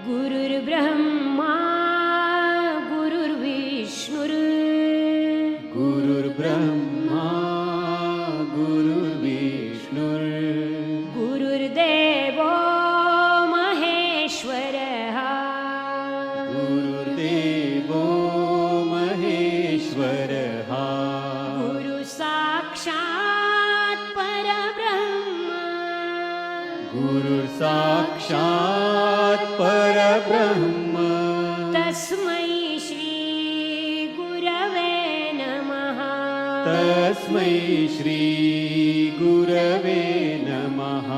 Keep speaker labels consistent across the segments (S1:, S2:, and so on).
S1: गुरुर्ब्रह्मा गुरुर्विष्णुर्
S2: गुरुर्ब्रह्मा गुरुर्विष्णुर्
S1: गुरुर्देवो महेश्वरः
S2: गुरुर्देवो महेश्वरः
S1: गुरुसाक्षात् परब्रह्म
S2: गुरुर्साक्षात् परब्रह्म
S1: तस्मै श्री गुरवे नमः
S2: तस्मै श्री गुरवे नमः।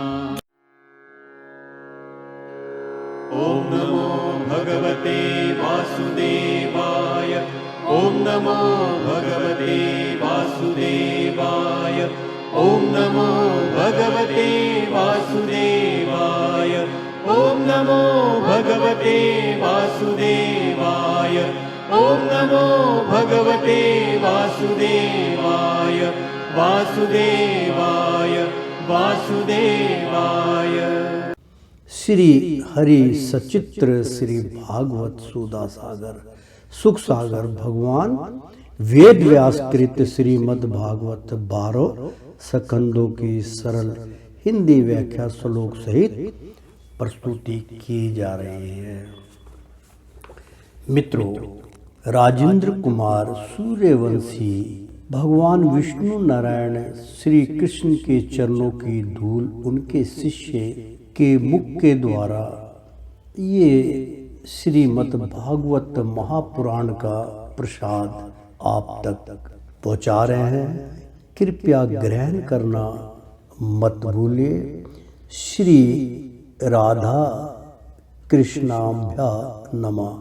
S2: ॐ नमो भगवते वासुदेवाय ॐ नमो भगवते वासुदेवाय ॐ नमो भगवते वासुदेवाय ॐ नमो भगवते वासुदेवाय ॐ नमो भगवते वासुदेवाय वासुदेवाय वासुदेवाय।
S3: श्री हरि सचित्र श्री भागवत सुधा सागर सुख सागर भगवान वेद व्यास कृत श्रीमद् भागवत 12 स्कंदों की सरल हिंदी व्याख्या श्लोक सहित प्रस्तुति की जा रही है। मित्रों, राजेंद्र कुमार सूर्यवंशी भगवान विष्णु नारायण श्री कृष्ण के चरणों की धूल उनके शिष्य के मुख के द्वारा ये श्रीमद् भागवत महापुराण का प्रसाद आप तक पहुंचा रहे हैं। कृपया ग्रहण करना मत भूलिए। श्री राधा कृष्णाभ्या नमः।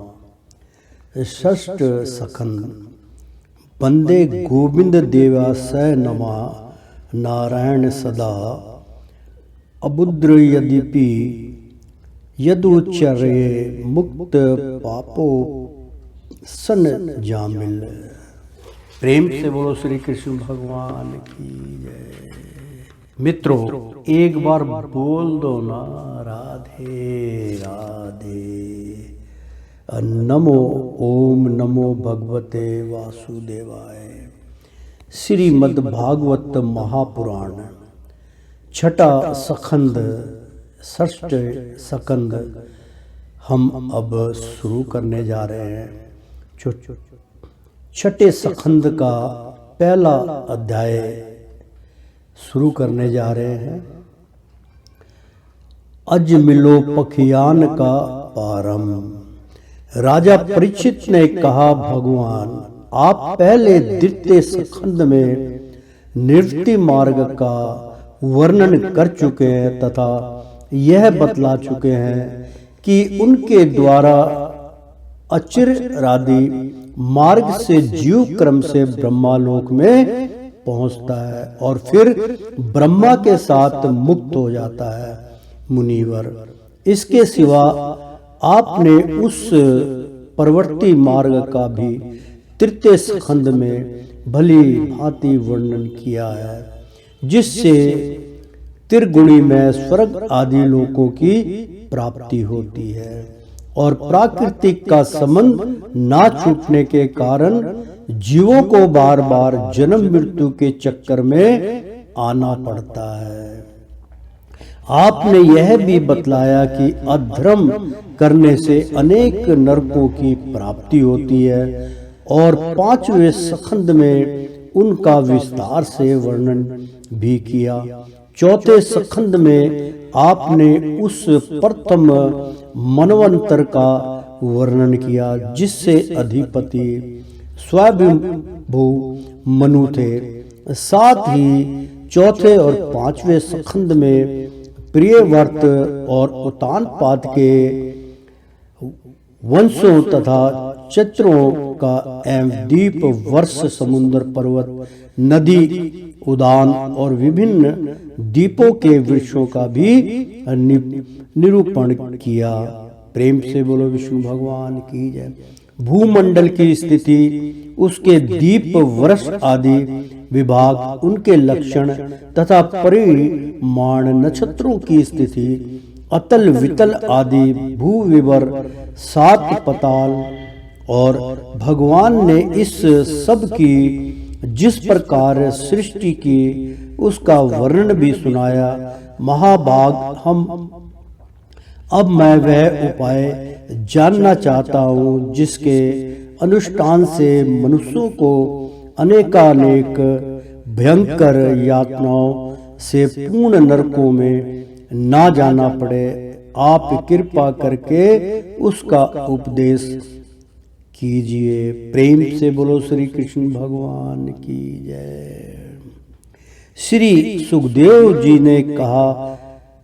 S3: षष्ठ स्कंद। वंदे गोविंद देवासय नमः। नारायण सदा अबुद्र यद्यपि यदुच्चर्ये मुक्त पापो सन जामिल। प्रेम से बोलो श्री कृष्ण भगवान की जय। मित्रों, एक बार बोल दो ना राधे राधे। नमो ओम नमो भगवते वासुदेवाय। श्रीमद् भागवत महापुराण छठा स्कंद षष्ठ स्कंद हम अब शुरू करने जा रहे हैं। छठे स्कंद का पहला अध्याय शुरू करने जा रहे हैं। अज मिलो पखियान का पारम। राजा परीक्षित ने कहा, भगवान आप पहले द्वितीय स्कंद में निवृत्ति मार्ग का वर्णन कर चुके हैं तथा यह बतला चुके हैं कि उनके द्वारा अचिरादि मार्ग से जीव क्रम से ब्रह्मालोक में पहुंचता है और फिर ब्रह्मा के साथ मुक्त हो जाता है। मुनिवर, इसके सिवा आपने उस प्रवर्ती मार्ग का भी तृतीय स्कंद में भली भांति वर्णन किया है, जिससे त्रिगुणी में स्वर्ग आदि लोकों की प्राप्ति होती है और प्राकृतिक का संबंध ना छूटने के कारण जीवों को बार बार जन्म मृत्यु के चक्कर में आना पड़ता है। आपने यह भी बतलाया कि अधर्म करने से अनेक नरकों की प्राप्ति होती है और पांचवें स्कंद में उनका विस्तार से वर्णन भी किया। चौथे स्कंद में आपने उस प्रथम मनवंतर का वर्णन किया जिससे अधिपति स्वयंभू मनु थे। साथ ही चौथे और पांचवें स्कंद में प्रियव्रत और उत्तानपाद के वंशों तथा चत्रों का एवं द्वीप वर्ष समुद्र पर्वत नदी उद्यान और विभिन्न द्वीपों के वृक्षों का भी निरूपण किया। प्रेम से बोलो विष्णु भगवान की जय। भूमंडल की स्थिति, उसके द्वीप वर्ष आदि विभाग, उनके लक्षण तथा परिमाण, नक्षत्रों की स्थिति, अतल वितल आदि भूविवर, सात पताल, और भगवान ने इस सब की जिस प्रकार सृष्टि की उसका वर्णन भी सुनाया। महाभाग, अब मैं वह उपाय जानना चाहता हूँ जिसके अनुष्ठान से मनुष्यों को अनेकानेक भयंकर यातनाओं से पूर्ण नरकों में ना जाना पड़े। आप कृपा करके उसका उपदेश कीजिए। प्रेम से बोलो श्री कृष्ण भगवान की जय। श्री सुखदेव जी ने कहा,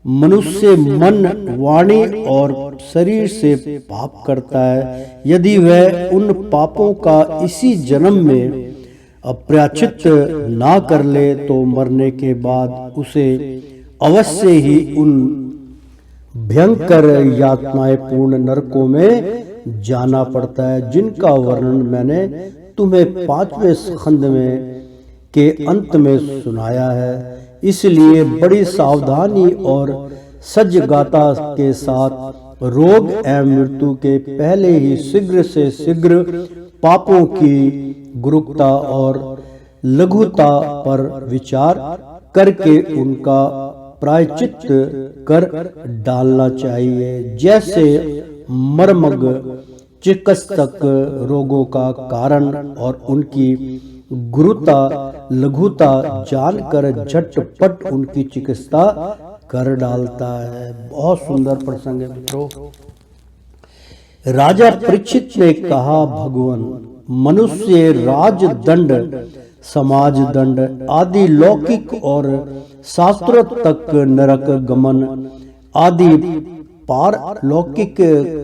S3: मनुष्य मन, वाणी और शरीर से पाप करता है। यदि वह उन पापों का इसी जन्म में अप्रायश्चित ना कर ले तो मरने के बाद उसे अवश्य ही उन भयंकर यातनाएं पूर्ण नरकों में जाना पड़ता है, जिनका वर्णन मैंने तुम्हें 5वें स्कंद में के अंत में सुनाया है। इसलिए बड़ी सावधानी और सजगता के साथ रोग एवं मृत्यु के पहले ही शीघ्र से शीघ्र पापों की गुरुता और लघुता पर विचार करके उनका प्रायश्चित कर डालना चाहिए। जैसे मर्मज्ञ चिकित्सक रोगों का कारण और उनकी गुरुता लघुता जानकर झटपट उनकी चिकित्सा कर डालता है। बहुत सुंदर प्रसंग है मित्रों। राजा परीक्षित ने कहा, भगवान, मनुष्य राजदंड, समाज दंड आदि लौकिक और शास्त्रों तक नरक गमन आदि पारलौकिक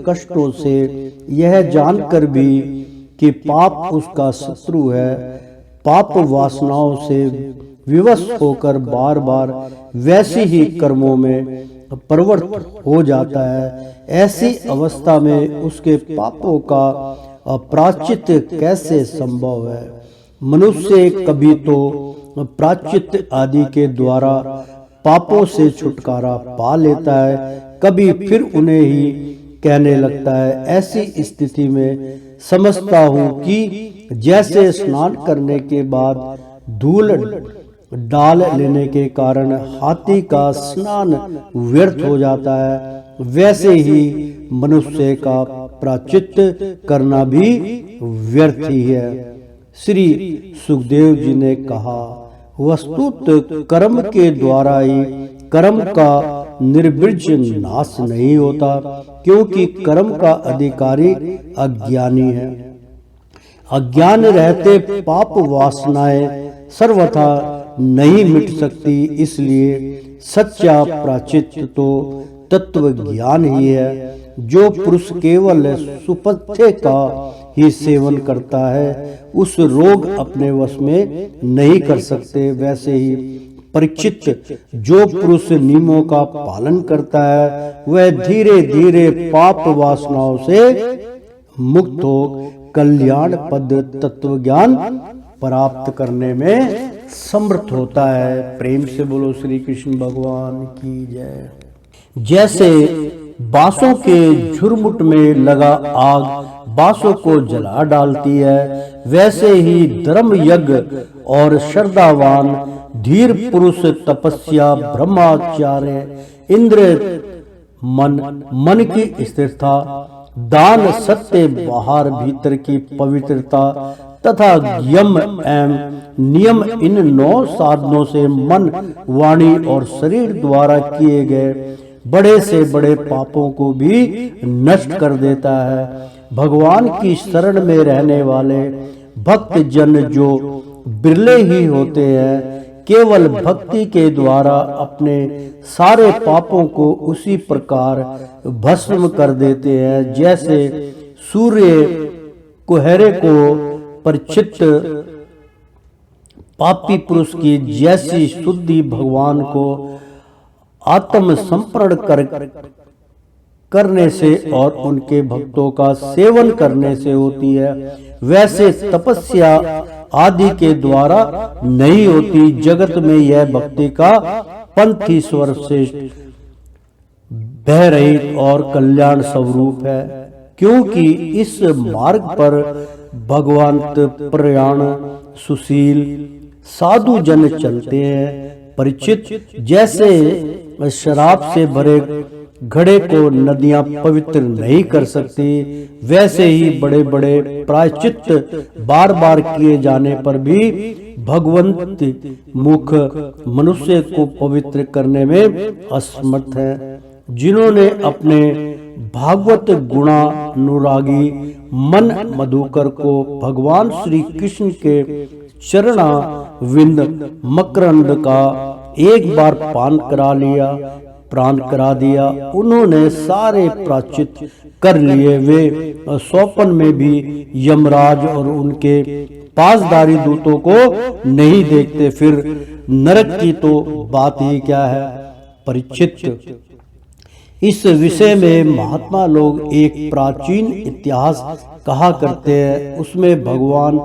S3: कष्टों से यह जानकर भी कि पाप उसका शत्रु है, पाप वासनाओं से विवश होकर बार बार वैसे ही कर्मों में प्रवृत्त हो जाता है। ऐसी अवस्था में उसके पापों का प्रायश्चित कैसे संभव है? मनुष्य कभी तो प्रायश्चित आदि के द्वारा पापों से छुटकारा पा लेता है, कभी फिर उन्हें ही कहने लगता है। ऐसी स्थिति में समझता हूँ कि जैसे स्नान करने के बाद धूल डाल लेने के कारण हाथी का स्नान व्यर्थ हो जाता है, वैसे ही मनुष्य का प्रायश्चित करना भी व्यर्थ ही है। श्री सुखदेव जी ने कहा, वस्तुतः कर्म के द्वारा ही कर्म का निर्वीर्य नाश नहीं होता, क्योंकि कर्म का अधिकारी अज्ञानी है। अज्ञान रहते पाप वासनाएं सर्वथा नहीं मिट सकती। इसलिए सच्चा प्रायश्चित तो तत्व ज्ञान ही है। जो पुरुष केवल सुपथ्य का ही सेवन करता है उस रोग अपने वश में नहीं कर सकते। वैसे ही परीक्षित, जो पुरुष नियमों का पालन करता है वह धीरे धीरे पाप वासनाओं से मुक्त हो कल्याण पद तत्व ज्ञान प्राप्त करने में समर्थ होता है। प्रेम से बोलो श्री कृष्ण भगवान की जय। जैसे बांसों के झुरमुट में लगा आग बांसों को जला डालती है, वैसे ही धर्म यज्ञ और श्रद्धावान धीर पुरुष तपस्या ब्रह्मचार्य इंद्र मन की स्थिरता दान सत्य बाहर भीतर की पवित्रता तथा यम एवं नियम इन 9 साधनों से मन वाणी और शरीर द्वारा किए गए बड़े से बड़े पापों को भी नष्ट कर देता है। भगवान की शरण में रहने वाले भक्त जन जो बिरले ही होते हैं, केवल भक्ति के द्वारा अपने सारे पापों को उसी प्रकार भस्म कर देते हैं जैसे सूर्य कुहरे को परिचित पापी पुरुष की जैसी शुद्धि भगवान को आत्म समर्पण करने से और उनके भक्तों का सेवन करने से होती है, वैसे तपस्या आदि के द्वारा नहीं होती। जगत में यह भक्ति का पंथ ईश्वर से भय रहित और कल्याण स्वरूप है, क्योंकि इस मार्ग पर भगवंत प्रयाण सुशील साधु जन चलते हैं। परीक्षित, जैसे शराब से भरे घड़े को नदियां पवित्र नहीं कर सकती, वैसे ही बड़े बड़े प्रायश्चित बार बार किए जाने पर भी भगवंत मुख मनुष्य को पवित्र करने में असमर्थ है। जिन्होंने अपने भागवत गुणानुरागी मन मधुकर को भगवान श्री कृष्ण के चरणा विंद मकरंद का एक बार प्राण करा दिया, उन्होंने सारे प्रायश्चित कर लिए। वे स्वप्न में भी यमराज और उनके पासदारी दूतों को नहीं देखते, फिर नरक की तो बात ही क्या है। परीक्षित, इस विषय में महात्मा लोग एक प्राचीन इतिहास कहा करते हैं। उसमें भगवान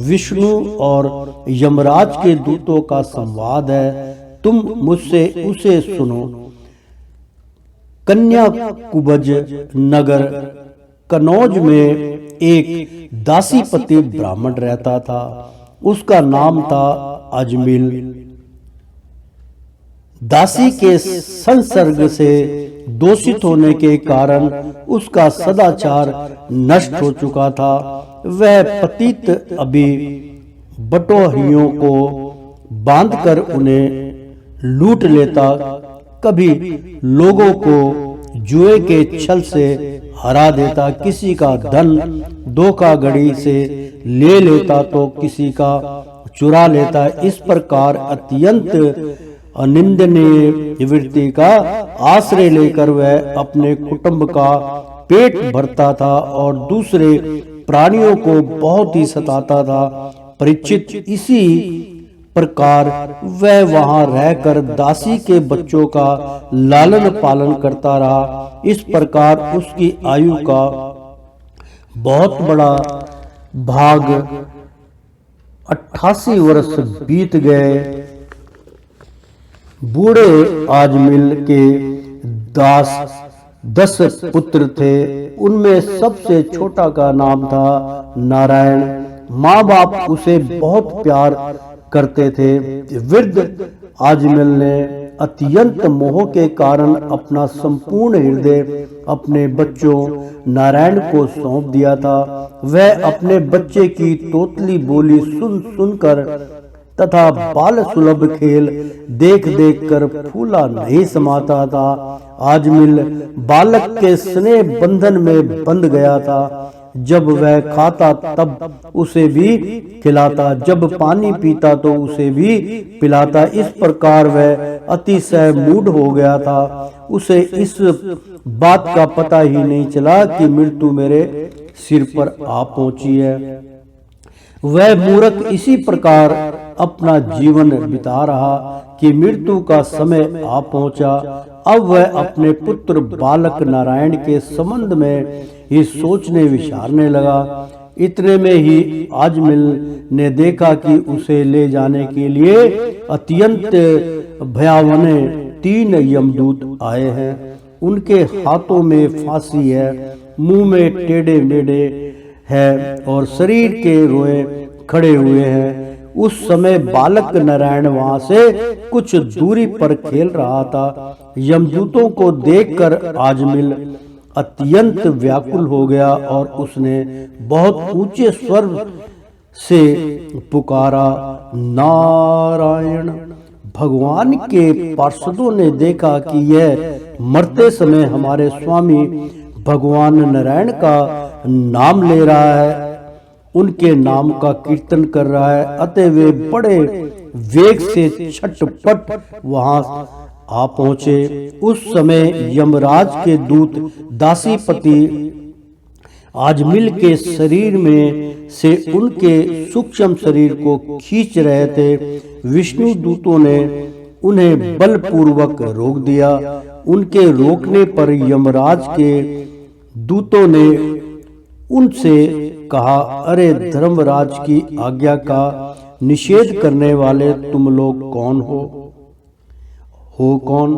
S3: विष्णु और यमराज के दूतों का संवाद है। तुम मुझसे उसे सुनो। कन्याकुब्ज नगर कनौज में एक दासीपति ब्राह्मण रहता था। उसका नाम था अजमिल। दासी के संसर्ग से दोषित होने के कारण उसका सदाचार नष्ट हो चुका था। वह पतित अभी बटोहियों को बांधकर उन्हें लूट लेता, कभी लोगों को जुए के छल से हरा देता, किसी का धन धोखाधड़ी से ले लेता तो किसी का चुरा लेता। इस प्रकार अत्यंत अनिंदनीय वृत्ति का आश्रय लेकर वह अपने कुटुंब का पेट भरता था और दूसरे प्राणियों को बहुत ही सताता था। परीक्षित, इसी प्रकार वह वहां रहकर दासी के बच्चों का लालन पालन करता रहा। इस प्रकार उसकी आयु का बहुत बड़ा भाग 88 वर्ष बीत गए। बूढ़े आजमिल के 10 पुत्र थे। उनमें सबसे छोटा का नाम था नारायण। माँ बाप उसे बहुत प्यार करते थे। वृद्ध आजमिल ने अत्यंत मोह के कारण अपना संपूर्ण हृदय अपने बच्चों नारायण को सौंप दिया था। वह अपने बच्चे की तोतली बोली सुन सुनकर तथा बाल सुलभ खेल देख देख कर फूला नहीं समाता था। आजमिल बालक के स्नेह बंधन में बंध गया था। जब वह खाता तब उसे भी खिलाता, जब पानी पीता तो उसे भी पिलाता। इस प्रकार वह अतिशय मूढ़ हो गया था। उसे इस बात का पता ही नहीं चला कि मृत्यु मेरे सिर पर आ पहुंची है। वह मूर्ख इसी प्रकार अपना जीवन बिता रहा कि मृत्यु का समय आ पहुंचा। अब वह अपने पुत्र बालक नारायण के संबंध में ही सोचने विचारने लगा। इतने में ही आजमिल ने देखा कि उसे ले जाने के लिए अत्यंत भयावह 3 यमदूत आए हैं। उनके हाथों में फांसी है, मुंह में टेढ़े मेढ़े है और शरीर के रोए खड़े हुए हैं। उस समय बालक नारायण वहां से कुछ दूरी पर खेल रहा था। यमदूतों को देखकर आजमिल अत्यंत व्याकुल हो गया और उसने बहुत ऊंचे स्वर से पुकारा, नारायण। भगवान के पार्षदों ने देखा कि यह मरते समय हमारे स्वामी भगवान नारायण का नाम ले रहा है, उनके नाम का कीर्तन कर रहा है। अतः वे बड़े वेग से छटपट वहां आ पहुंचे। उस समय यमराज के दूत दासीपति आजमिल के शरीर में से उनके सूक्ष्म शरीर को खींच रहे थे। विष्णु दूतों ने उन्हें बलपूर्वक रोक दिया। उनके रोकने पर यमराज के दूतों ने उनसे कहा, अरे धर्मराज की आज्ञा का निषेध करने वाले तुम लोग कौन हो कौन?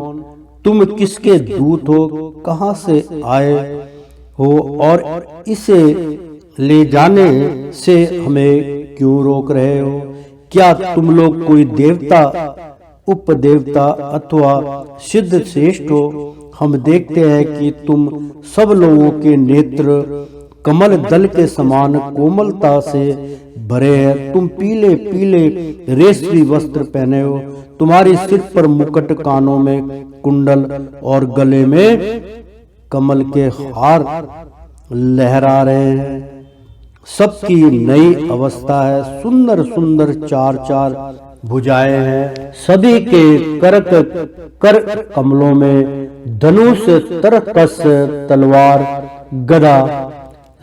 S3: तुम किसके दूत हो, कहां से आए हो और इसे ले जाने से हमें क्यों रोक रहे हो? क्या तुम लोग कोई देवता, उपदेवता अथवा सिद्ध श्रेष्ठ हो? हम देखते हैं कि तुम सब लोगों के नेत्र कमल दल के समान कोमलता से भरे हैं। तुम पीले पीले रेशमी वस्त्र पहने हो, तुम्हारी सिर पर मुकुट, कानों में कुंडल और गले में कमल के हार लहरा रहे हैं। सबकी नई अवस्था है, सुंदर सुंदर चार चार भुजाएं हैं। सभी के कर कमलों में धनुष, तरकस, तलवार, गदा,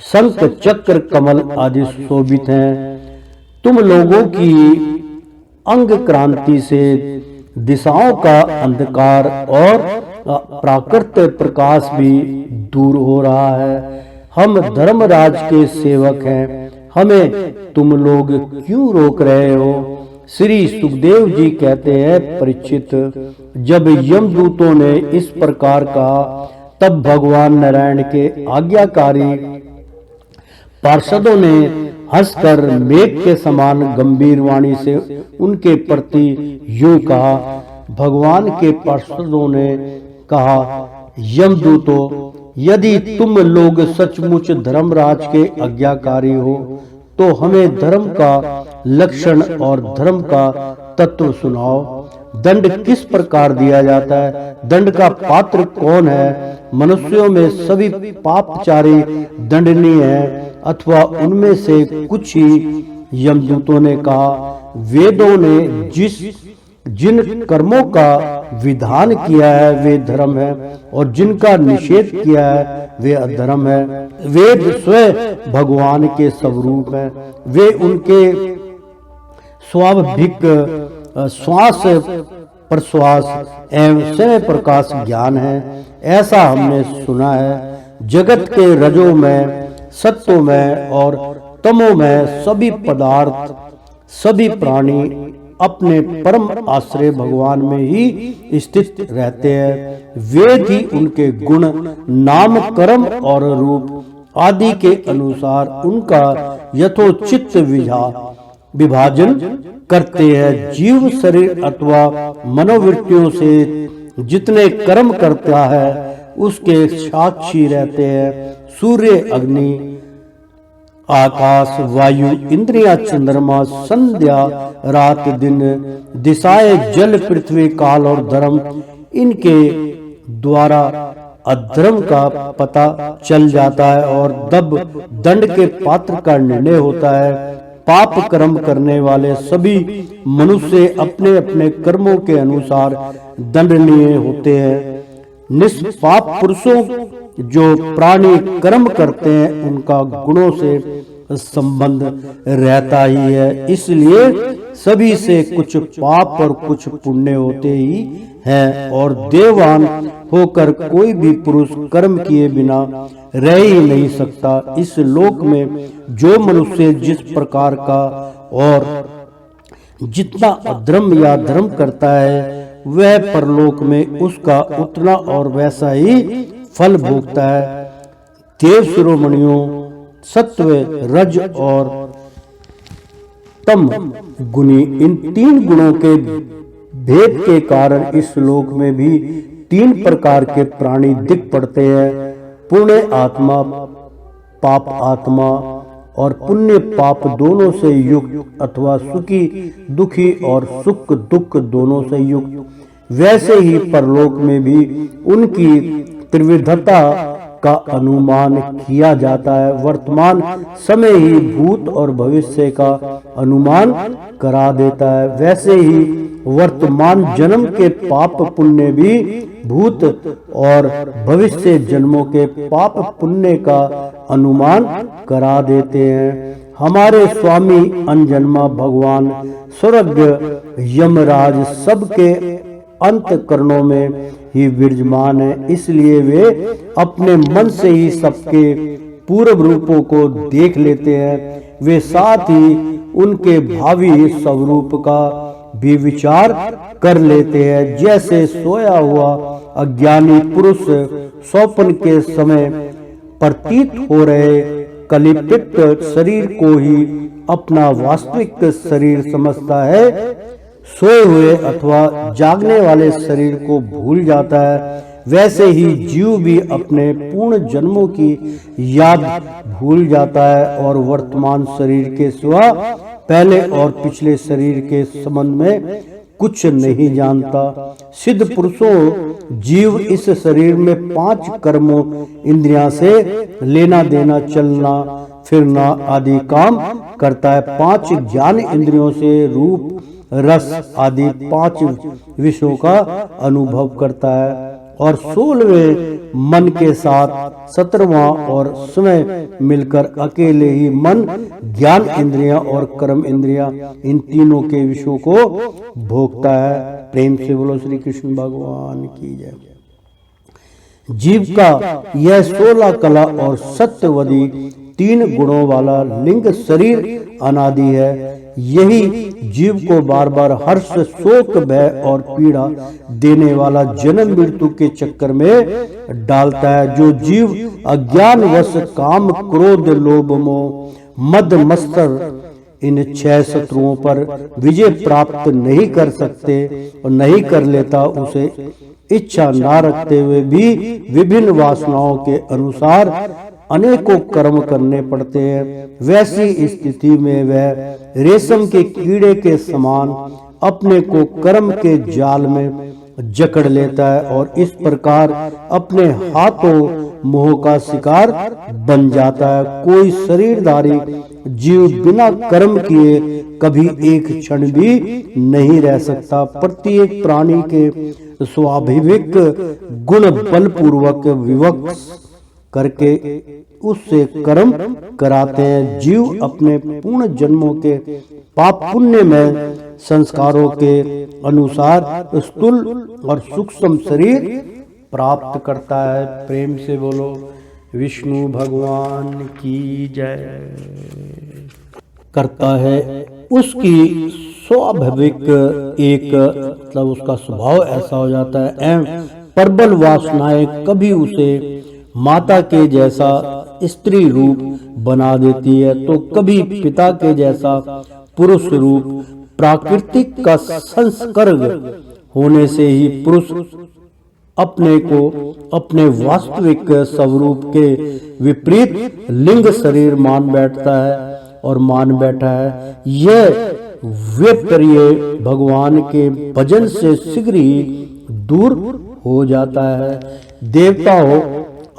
S3: शंख, चक्र, कमल आदि शोभित हैं। तुम लोगों की अंग क्रांति से दिशाओं का अंधकार और प्राकृत प्रकाश भी दूर हो रहा है। हम धर्मराज के सेवक हैं, हमें तुम लोग क्यों रोक रहे हो? श्री सुखदेव जी कहते हैं, परीक्षित, जब यमदूतों ने इस प्रकार कहा तब भगवान नारायण के आज्ञाकारी पार्षदों ने हंसकर मेघ के समान गंभीर वाणी से उनके प्रति यूं कहा। भगवान के पार्षदों ने कहा, यमदूतों, यदि तुम लोग सचमुच धर्मराज के आज्ञाकारी हो तो हमें धर्म का लक्षण और धर्म का तत्व सुनाओ। दंड किस प्रकार दिया जाता है? दंड का पात्र कौन है? मनुष्यों में सभी पापचारी दंडनीय हैं अथवा उनमें से कुछ ही? यमदूतों ने कहा, वेदों ने जिन कर्मों का विधान किया है वे धर्म है और जिनका निषेध किया है वे अधर्म है। वेद स्वयं भगवान के स्वरूप है, वे उनके स्वाभाविक श्वास प्रश्वास एवं स्वयं प्रकाश ज्ञान है, ऐसा हमने सुना है। जगत के रजो में, सत्व में और तमो में सभी पदार्थ, सभी प्राणी अपने परम आश्रय भगवान में ही स्थित रहते हैं। वेद ही उनके गुण, नाम, कर्म और रूप आदि के अनुसार उनका यथोचित विभाजन करते हैं। जीव शरीर अथवा मनोवृत्तियों से जितने कर्म करता है उसके साक्षी रहते हैं। सूर्य, अग्नि, आकाश, वायु, इंद्रिया, चंद्रमा, संध्या, रात, दिन, दिशाएं, जल, पृथ्वी, काल और धर्म, इनके द्वारा अधर्म का पता चल जाता है और तब दंड के पात्र का निर्णय होता है। पाप कर्म करने वाले सभी मनुष्य अपने अपने कर्मों के अनुसार दंडनीय होते हैं। निष्पाप पुरुषों जो प्राणी कर्म करते हैं उनका गुणों से संबंध रहता ही है, इसलिए सभी से कुछ पाप और कुछ पुण्य होते ही हैं और देवान होकर कोई भी पुरुष कर्म किए बिना रह ही नहीं सकता। इस लोक में जो मनुष्य जिस प्रकार का और जितना अधर्म या धर्म करता है वह परलोक में उसका उतना और वैसा ही फल भोगता है। देव शिरोमणियों, सत्व, रज और तम गुणी, इन तीन गुणों के भेद के कारण इस लोक में भी तीन प्रकार के प्राणी दिख पड़ते हैं। पुण्य आत्मा, पाप आत्मा और पुण्य पाप दोनों से युक्त अथवा सुखी दुखी और सुख दुख दोनों से युक्त। वैसे ही परलोक में भी उनकी त्रिविधता का अनुमान किया जाता है। वर्तमान समय ही भूत और भविष्य का अनुमान करा देता है। वैसे ही वर्तमान जन्म के पाप पुण्य भी भूत और भविष्य जन्मों के पाप पुण्य का अनुमान करा देते हैं। हमारे स्वामी अनजन्मा भगवान स्वर्ग यमराज सबके अंतःकरणों में ही विराजमान है, इसलिए वे अपने मन से ही सबके पूर्व रूपों को देख लेते हैं। वे साथ ही उनके भावी स्वरूप का भी विचार कर लेते हैं। जैसे सोया हुआ अज्ञानी पुरुष स्वप्न के समय प्रतीत हो रहे कल्पित शरीर को ही अपना वास्तविक शरीर समझता है। सोए हुए अथवा जागने वाले शरीर को भूल जाता है। वैसे ही जीव भी अपने पूर्ण जन्मों की याद भूल जाता है और वर्तमान शरीर के सिवा पहले और पिछले शरीर के संबंध में कुछ नहीं जानता। सिद्ध पुरुषों जीव इस शरीर में 5 कर्मों इंद्रियां से लेना देना, चलना फिरना आदि काम करता है। 5 ज्ञान इंद्रियों से रूप रस आदि 5 विषयों का अनुभव करता है और 16वें मन के साथ 17वां और समय मिलकर अकेले ही मन, ज्ञान इंद्रियां और कर्म इंद्रियां इन तीनों के विषयों को भोगता है। प्रेम से बोलो श्री कृष्ण भगवान की जय। जीव का यह 16 कला और सत्यवदी 3 गुणों वाला लिंग शरीर अनादि है। यही जीव को बार बार हर्ष, शोक, भय और पीड़ा देने वाला जन्म मृत्यु के चक्कर में डालता है। जो जीव अज्ञानवश काम, क्रोध, लोभ, मोह, मद, मत्सर इन 6 शत्रुओं पर विजय प्राप्त नहीं कर सकते और नहीं कर लेता, उसे इच्छा ना रखते हुए भी विभिन्न वासनाओं के अनुसार अनेकों कर्म करने पड़ते हैं। वैसी स्थिति में वह रेशम के कीड़े के समान अपने को कर्म के जाल में जकड़ लेता है और इस प्रकार अपने हाथों मोह का शिकार बन जाता है। कोई शरीरधारी जीव बिना कर्म किए कभी एक क्षण भी नहीं रह सकता। प्रत्येक प्राणी के स्वाभाविक गुण बलपूर्वक विवश करके उससे कर्म कराते हैं। जीव अपने पूर्ण जन्मों के पाप पुण्य में संस्कारों के अनुसार स्थूल और सूक्ष्म शरीर प्राप्त करता है। प्रेम से बोलो विष्णु भगवान की जय। करता है उसकी स्वाभाविक एक मतलब उसका स्वभाव ऐसा हो जाता है एवं प्रबल वासनाएं कभी उसे माता के जैसा स्त्री रूप बना देती है तो कभी पिता के जैसा पुरुष रूप। प्राकृतिक का संस्कर्ग होने से ही पुरुष अपने को अपने वास्तविक स्वरूप के विपरीत लिंग शरीर मान बैठता है और मान बैठा है। यह व्यपर्य भगवान के भजन से शीघ्र ही दूर हो जाता है। देवताओं,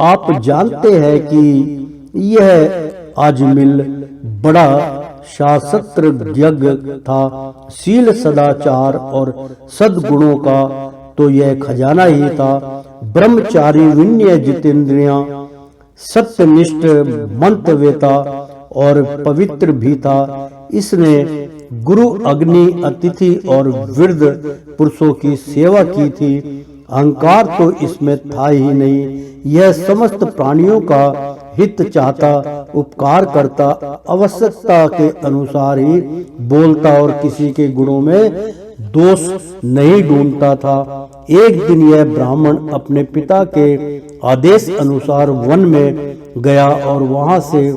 S3: आप जानते हैं कि यह अजमिल बड़ा शास्त्र यज्ञ था। शील, सदाचार और सद्गुणों का तो यह खजाना ही था। ब्रह्मचारी, विनय, जितेंद्रियां, सत्यनिष्ठ, मंतव्यता और पवित्र भी था। इसने गुरु, अग्नि, अतिथि और वृद्ध पुरुषों की सेवा की थी। अहंकार तो इसमें था ही नहीं। यह समस्त प्राणियों का हित चाहता, उपकार करता, आवश्यकता के अनुसार ही बोलता और किसी के गुणों में दोष नहीं ढूंढता था। एक दिन यह ब्राह्मण अपने पिता के आदेश अनुसार वन में गया और वहां से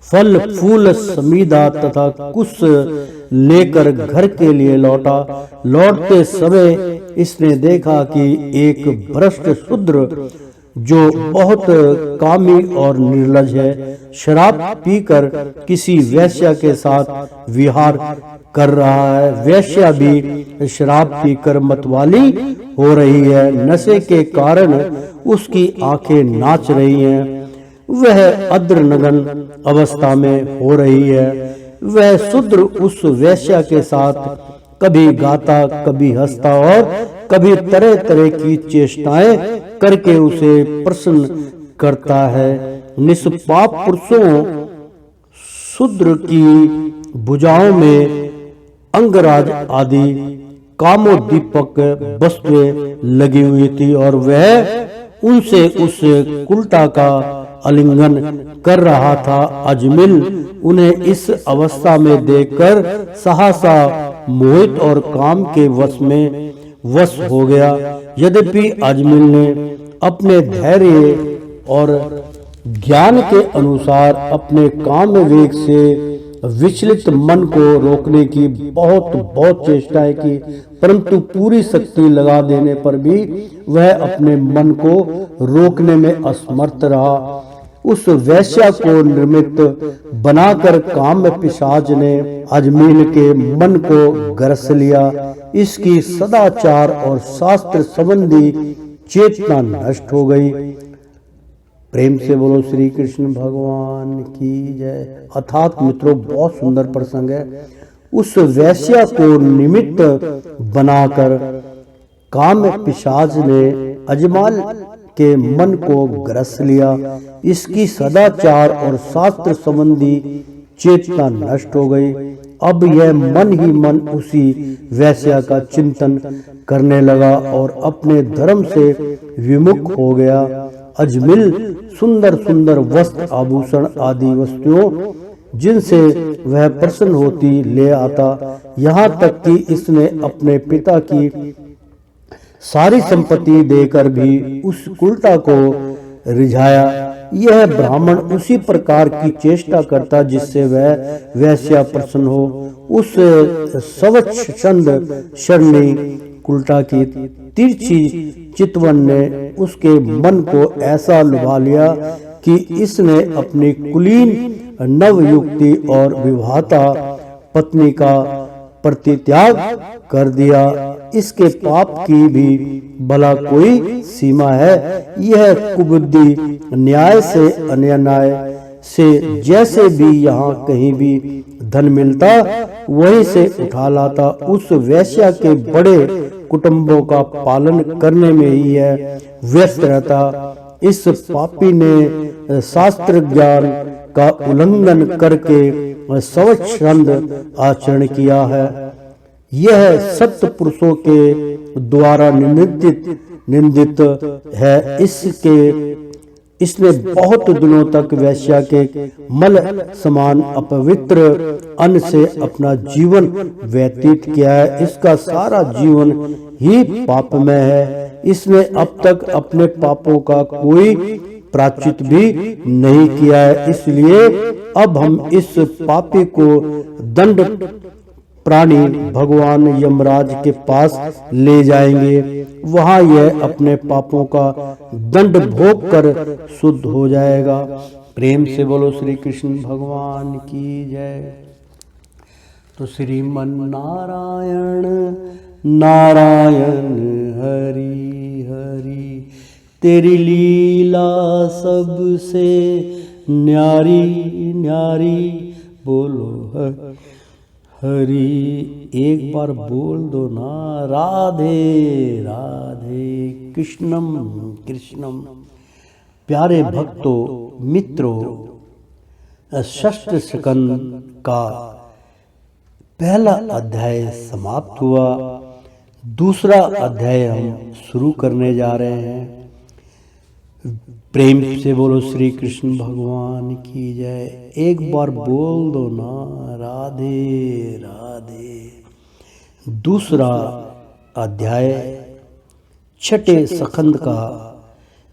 S3: फल, फूल, समीधा तथा कुश लेकर घर के लिए लौटा। लौटते समय इसने देखा कि एक भ्रष्ट शूद्र जो बहुत कामी और निर्लज है, शराब पीकर किसी वेश्या के साथ विहार कर रहा है। वेश्या भी शराब पीकर मतवाली हो रही है। नशे के कारण उसकी आंखें नाच रही हैं। वह अद्रनगन अवस्था में हो रही है। वह शूद्र उस वेश्या के साथ कभी गाता, कभी हंसता और कभी तरह तरह की चेष्टाएं करके उसे प्रसन्न करता है। निष्पाप पुरुषों शूद्र की भुजाओं में अंगराज आदि कामोद्दीपक वस्तुएं लगी हुई थी और वह उनसे उस कुलटा का आलिंगन कर रहा था। अजमिल उन्हें इस अवस्था में देखकर सहसा मोहित और काम के वश हो गया। यद्यपि अजमिल ने अपने धैर्य और ज्ञान के अनुसार अपने काम वेग से विचलित मन को रोकने की बहुत चेष्टाएं की, परंतु पूरी शक्ति लगा देने पर भी वह अपने मन को रोकने में असमर्थ रहा। उस वेश्या को निर्मित बनाकर काम्य पिशाच ने अजमील के मन को ग्रस लिया। इसकी सदाचार और शास्त्र संबंधी चेतना नष्ट हो गई। प्रेम से बोलो श्री कृष्ण भगवान की जय। अर्थात मित्रों, बहुत सुंदर प्रसंग है। उस वेश्या को निमित्त बनाकर काम्य पिशाच ने अजमाल के मन को ग्रस लिया। इसकी सदाचार और शास्त्र संबंधी चेतना नष्ट हो गई। अब यह मन ही मन उसी वेश्या का चिंतन करने लगा और अपने धर्म से विमुख हो गया। अजमिल सुंदर सुंदर वस्त्र, आभूषण आदि वस्तुओं जिनसे वह प्रसन्न होती ले आता, यहाँ तक कि इसने अपने पिता की सारी संपत्ति देकर भी उस कुलटा को रिझाया। यह ब्राह्मण उसी प्रकार की चेष्टा करता जिससे वह वैश्या प्रसन्न हो। उस स्वच्छंद शरणी कुलटा की तिरछी चितवन ने उसके मन को ऐसा लुभा लिया कि इसने अपनी कुलीन नवयुक्ति और विवाहता पत्नी का प्रतित्याग कर दिया। इसके पाप की भी भला कोई सीमा है। यह कुबुद्धि न्याय से अन्याय से जैसे भी यहाँ कहीं भी धन मिलता वहीं से उठा लाता। उस वेश्या के बड़े कुटुंबों का पालन करने में ही यह व्यस्त रहता। इस पापी ने शास्त्र ज्ञान का उल्लंघन करके स्वच्छंद आचरण किया है। यह सत्य पुरुषों के द्वारा निंदित है। इसने बहुत दिनों तक वेश्या के मल समान अपवित्र अन्न से अपना जीवन व्यतीत किया है। इसका सारा जीवन ही पापमय है। इसने अब तक अपने पापों का कोई प्रायश्चित भी नहीं किया है। इसलिए अब हम इस पापी को दंड प्राणी भगवान यमराज के पास ले जाएंगे। वहां यह अपने पापों का दंड भोग कर शुद्ध हो जाएगा। प्रेम से बोलो श्री कृष्ण भगवान की जय। तो श्रीमन नारायण नारायण हरि हरि, तेरी लीला सबसे न्यारी न्यारी, बोलो हरि। एक बार बोल दो ना, राधे राधे कृष्णम कृष्णम। प्यारे भक्तों मित्रों, षष्ठ स्कंद का पहला अध्याय समाप्त हुआ। दूसरा अध्याय हम शुरू करने जा रहे हैं। प्रेम से बोलो श्री कृष्ण भगवान की जय। एक बार बोल दो ना, राधे राधे। दूसरा अध्याय छठे स्कंद का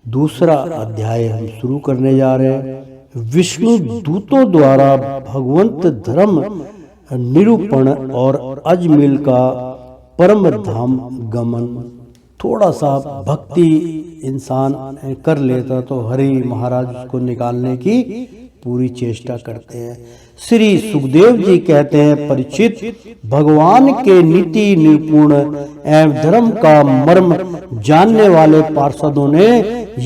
S3: दूसरा अध्याय हम शुरू करने जा रहे हैं। विष्णु दूतों द्वारा भगवंत धर्म निरूपण और अजमिल का परम धाम गमन। थोड़ा सा भक्ति इंसान कर लेता तो हरि महाराज को निकालने की पूरी चेष्टा करते हैं। श्री सुखदेव जी कहते हैं, परीक्षित, भगवान के नीति निपुण एवं धर्म का मर्म जानने वाले पार्षदों ने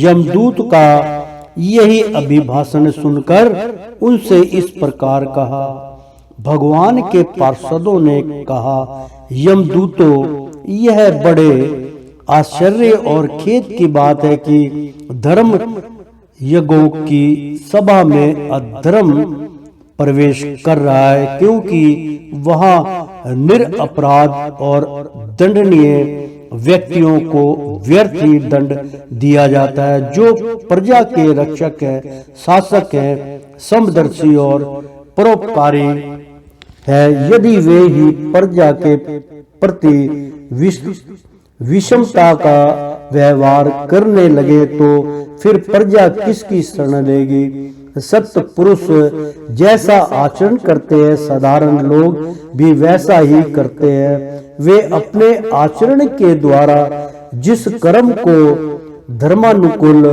S3: यमदूत का यही अभिभाषण सुनकर उनसे इस प्रकार कहा। भगवान के पार्षदों ने कहा, यमदूतों, यह बड़े आश्चर्य और खेद की बात है कि धर्म यज्ञों की सभा में अधर्म प्रवेश कर रहा है, क्योंकि वहां निरपराध और दंडनीय व्यक्तियों को व्यर्थ ही दंड दिया जाता है। जो प्रजा के रक्षक है, शासक है, समदर्शी और परोपकारी है, यदि वे ही प्रजा के प्रति विषमता का व्यवहार करने लगे तो फिर प्रजा किसकी शरण लेगी। सत्य पुरुष जैसा आचरण करते हैं साधारण लोग भी वैसा ही करते हैं। वे अपने आचरण के द्वारा जिस कर्म को धर्मानुकूल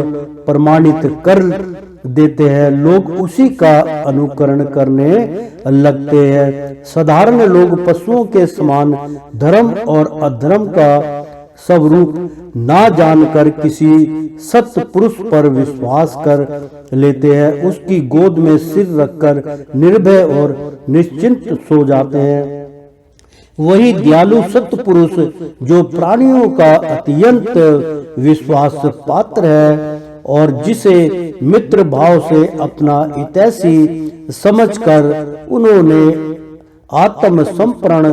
S3: प्रमाणित कर देते हैं लोग उसी का अनुकरण करने लगते हैं। साधारण लोग पशुओं के समान धर्म और अधर्म का स्वरूप ना जानकर किसी सत्य पुरुष पर विश्वास कर लेते हैं, उसकी गोद में सिर रखकर निर्भय और निश्चिंत सो जाते हैं। वही दयालु सत्य पुरुष जो प्राणियों का अत्यंत विश्वास पात्र है और जिसे मित्र भाव से अपना हितैषी समझकर उन्होंने आत्मसमर्पण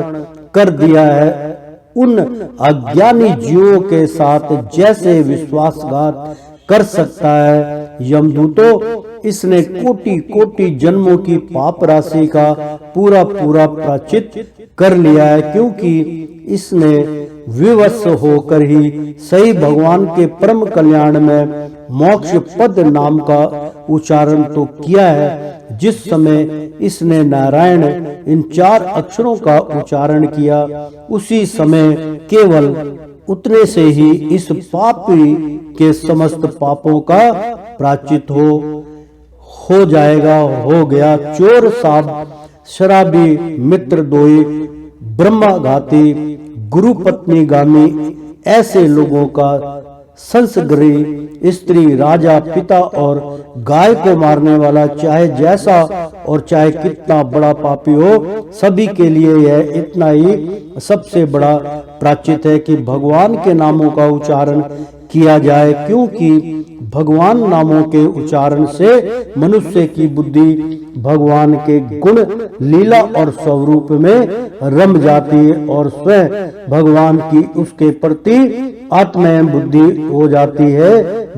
S3: कर दिया है, उन अज्ञानी जीवों के साथ जैसे विश्वासघात कर सकता है। यमदूतों, इसने कोटि कोटि जन्मों की पाप राशि का पूरा पूरा प्रायश्चित कर लिया है, क्योंकि इसने विवश होकर ही सही भगवान के परम कल्याण में मोक्ष पद नाम का उच्चारण तो किया है। जिस समय इसने नारायण इन 4 अक्षरों का उच्चारण किया उसी समय केवल उतने से ही इस पापी के समस्त पापों का प्रायश्चित हो जाएगा। हो गया। चोर, साहब, शराबी, मित्रद्रोही, ब्रह्मघाती, गुरु पत्नी गामी, ऐसे लोगों का संसर्गी, स्त्री, राजा, पिता और गाय को मारने वाला, चाहे जैसा और चाहे कितना बड़ा पापी हो, सभी के लिए यह इतना ही सबसे बड़ा प्रायश्चित है कि भगवान के नामों का उच्चारण किया जाए, क्योंकि भगवान नामों के उच्चारण से मनुष्य की बुद्धि भगवान के गुण, लीला और स्वरूप में रम जाती है और स्वयं भगवान की उसके प्रति आत्मय बुद्धि हो जाती है।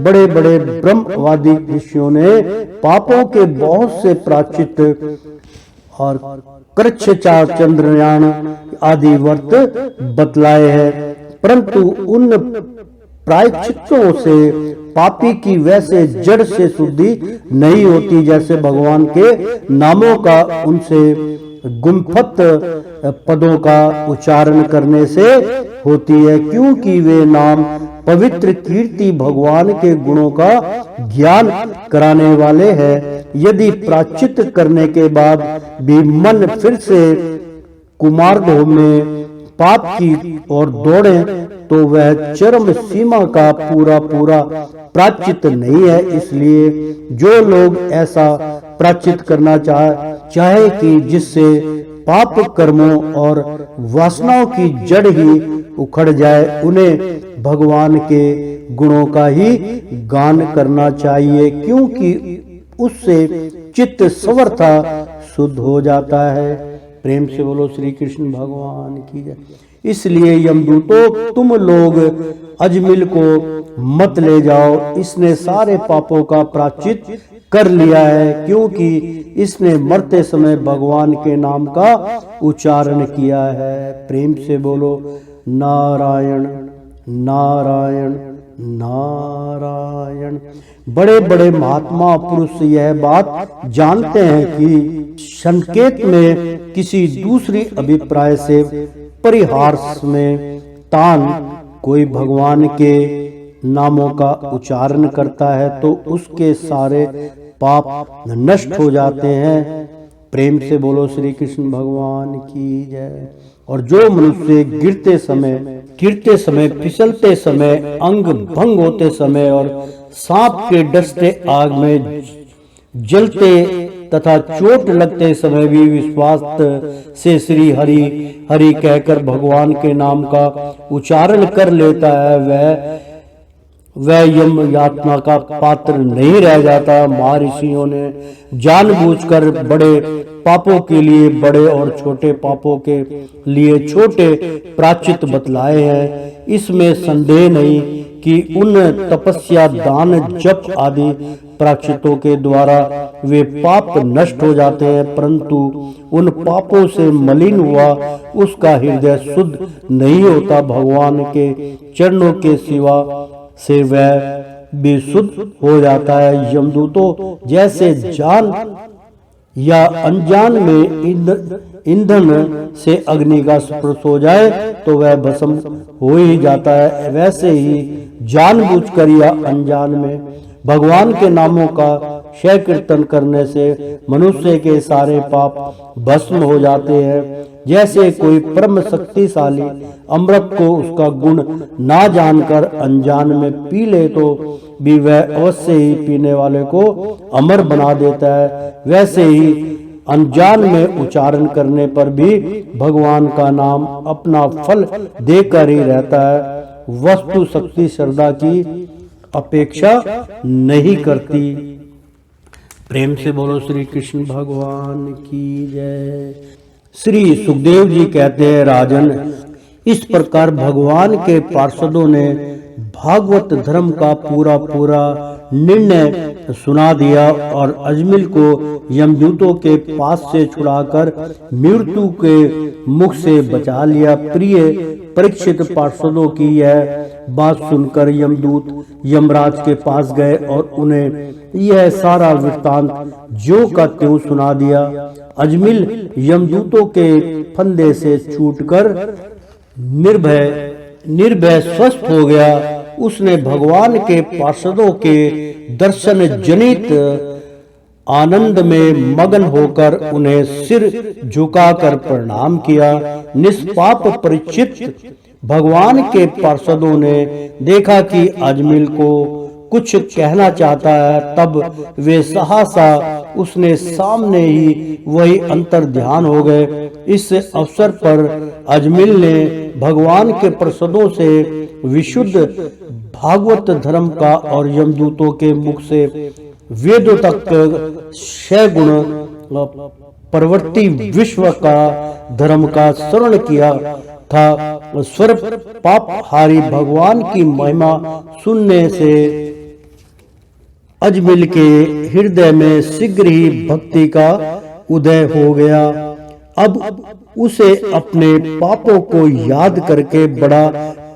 S3: बड़े बड़े ब्रह्मवादी ऋषियों ने पापों के बहुत से प्रायश्चित और कृच्छचार, चंद्रयान आदि व्रत बतलाए हैं, परंतु उन प्रायश्चितों से पापी की वैसे जड़ से शुद्धि नहीं होती जैसे भगवान के नामों का उनसे गुम्फत पदों का उच्चारण करने से होती है, क्योंकि वे नाम पवित्र कीर्ति भगवान के गुणों का ज्ञान कराने वाले हैं। यदि प्रायश्चित करने के बाद भी मन फिर से कुमार्ग में पाप की ओर दौड़े तो वह चरम सीमा का पूरा पूरा प्रायश्चित नहीं है। इसलिए जो लोग ऐसा प्रायश्चित करना चाहे कि जिससे पाप कर्मों और वासनाओं की जड़ ही उखड़ जाए, उन्हें भगवान के गुणों का ही गान करना चाहिए, क्योंकि उससे चित्त सर्वथा शुद्ध हो जाता है। प्रेम से बोलो श्री कृष्ण भगवान की जय। इसलिए यमदूतों, तुम लोग अजमिल को मत ले जाओ, इसने सारे पापों का प्रायश्चित कर लिया है, क्योंकि इसने मरते समय भगवान के नाम का उच्चारण किया है। प्रेम से बोलो नारायण नारायण नारायण। बड़े बड़े महात्मा पुरुष यह बात जानते हैं कि संकेत में किसी दूसरी अभिप्राय से परिहास में तान कोई भगवान के नामों का उच्चारण करता है तो उसके सारे पाप नष्ट हो जाते हैं। प्रेम से बोलो श्री कृष्ण भगवान की जय। और जो मनुष्य गिरते समय, फिसलते समय, अंग भंग होते समय और सांप के डसते आग में जलते तथा चोट लगते समय भी विश्वास से श्री हरि हरि कहकर भगवान के नाम का उच्चारण कर लेता है, वह यम यातना का पात्र नहीं रह जाता। महर्षियों ने जानबूझकर बड़े पापों के लिए बड़े और छोटे पापों के लिए छोटे प्रायश्चित बतलाए हैं। इसमें संदेह नहीं कि उन तपस्या, दान, जप आदि प्रायश्चितों के द्वारा वे पाप नष्ट हो जाते हैं, परंतु उन पापों से मलिन हुआ उसका हृदय शुद्ध नहीं होता। भगवान के चरणों के सिवा से वह भी शुद्ध हो जाता है। यमदूतों जैसे जान या अनजान में ईंधन से अग्नि का स्पर्श हो जाए तो वह भस्म हो ही जाता है, वैसे ही जानबूझकर या अनजान में भगवान के नामों का क्षय कीर्तन करने से मनुष्य के सारे पाप भस्म हो जाते हैं। जैसे कोई परम शक्तिशाली अमृत को उसका गुण ना जानकर अनजान में पी ले तो भी वह अवश्य ही पीने वाले को अमर बना देता है, वैसे ही अनजान में उच्चारण करने पर भी भगवान का नाम अपना फल देकर ही रहता है। वस्तु शक्ति श्रद्धा की अपेक्षा नहीं करती। प्रेम से बोलो श्री कृष्ण भगवान की जय। श्री सुखदेव जी कहते हैं, राजन, इस प्रकार भगवान के पार्षदों ने भागवत धर्म का पूरा निर्णय सुना दिया और अजमिल को यमदूतों के पास से छुड़ाकर मृत्यु के मुख से बचा लिया। प्रिय परीक्षित, पार्षदों की यह बात सुनकर यमदूत यमराज के पास गए और उन्हें यह सारा वृत्तांत ज्यों का त्यों सुना दिया। अजमिल यमदूतों के फंदे से छूटकर निर्भय स्वस्थ हो गया। उसने भगवान के पार्षदों के दर्शन जनित आनंद में मगन होकर उन्हें सिर झुकाकर प्रणाम किया। निष्पाप परीक्षित, भगवान के पार्षदों ने देखा कि अजमिल को कुछ कहना चाहता है, तब वे सहसा उसने सामने ही वही अंतर ध्यान हो गए। इस अवसर पर अजमिल ने भगवान के पार्षदों से विशुद्ध भागवत धर्म का और यमदूतों के मुख से वेदों तक 6 गुण प्रवर्ती विश्व का धर्म का श्रवण किया था। स्वर पापहारी भगवान की महिमा सुनने से अजमिल के हृदय में शीघ्र ही भक्ति का उदय हो गया। अब उसे अपने पापों को याद करके बड़ा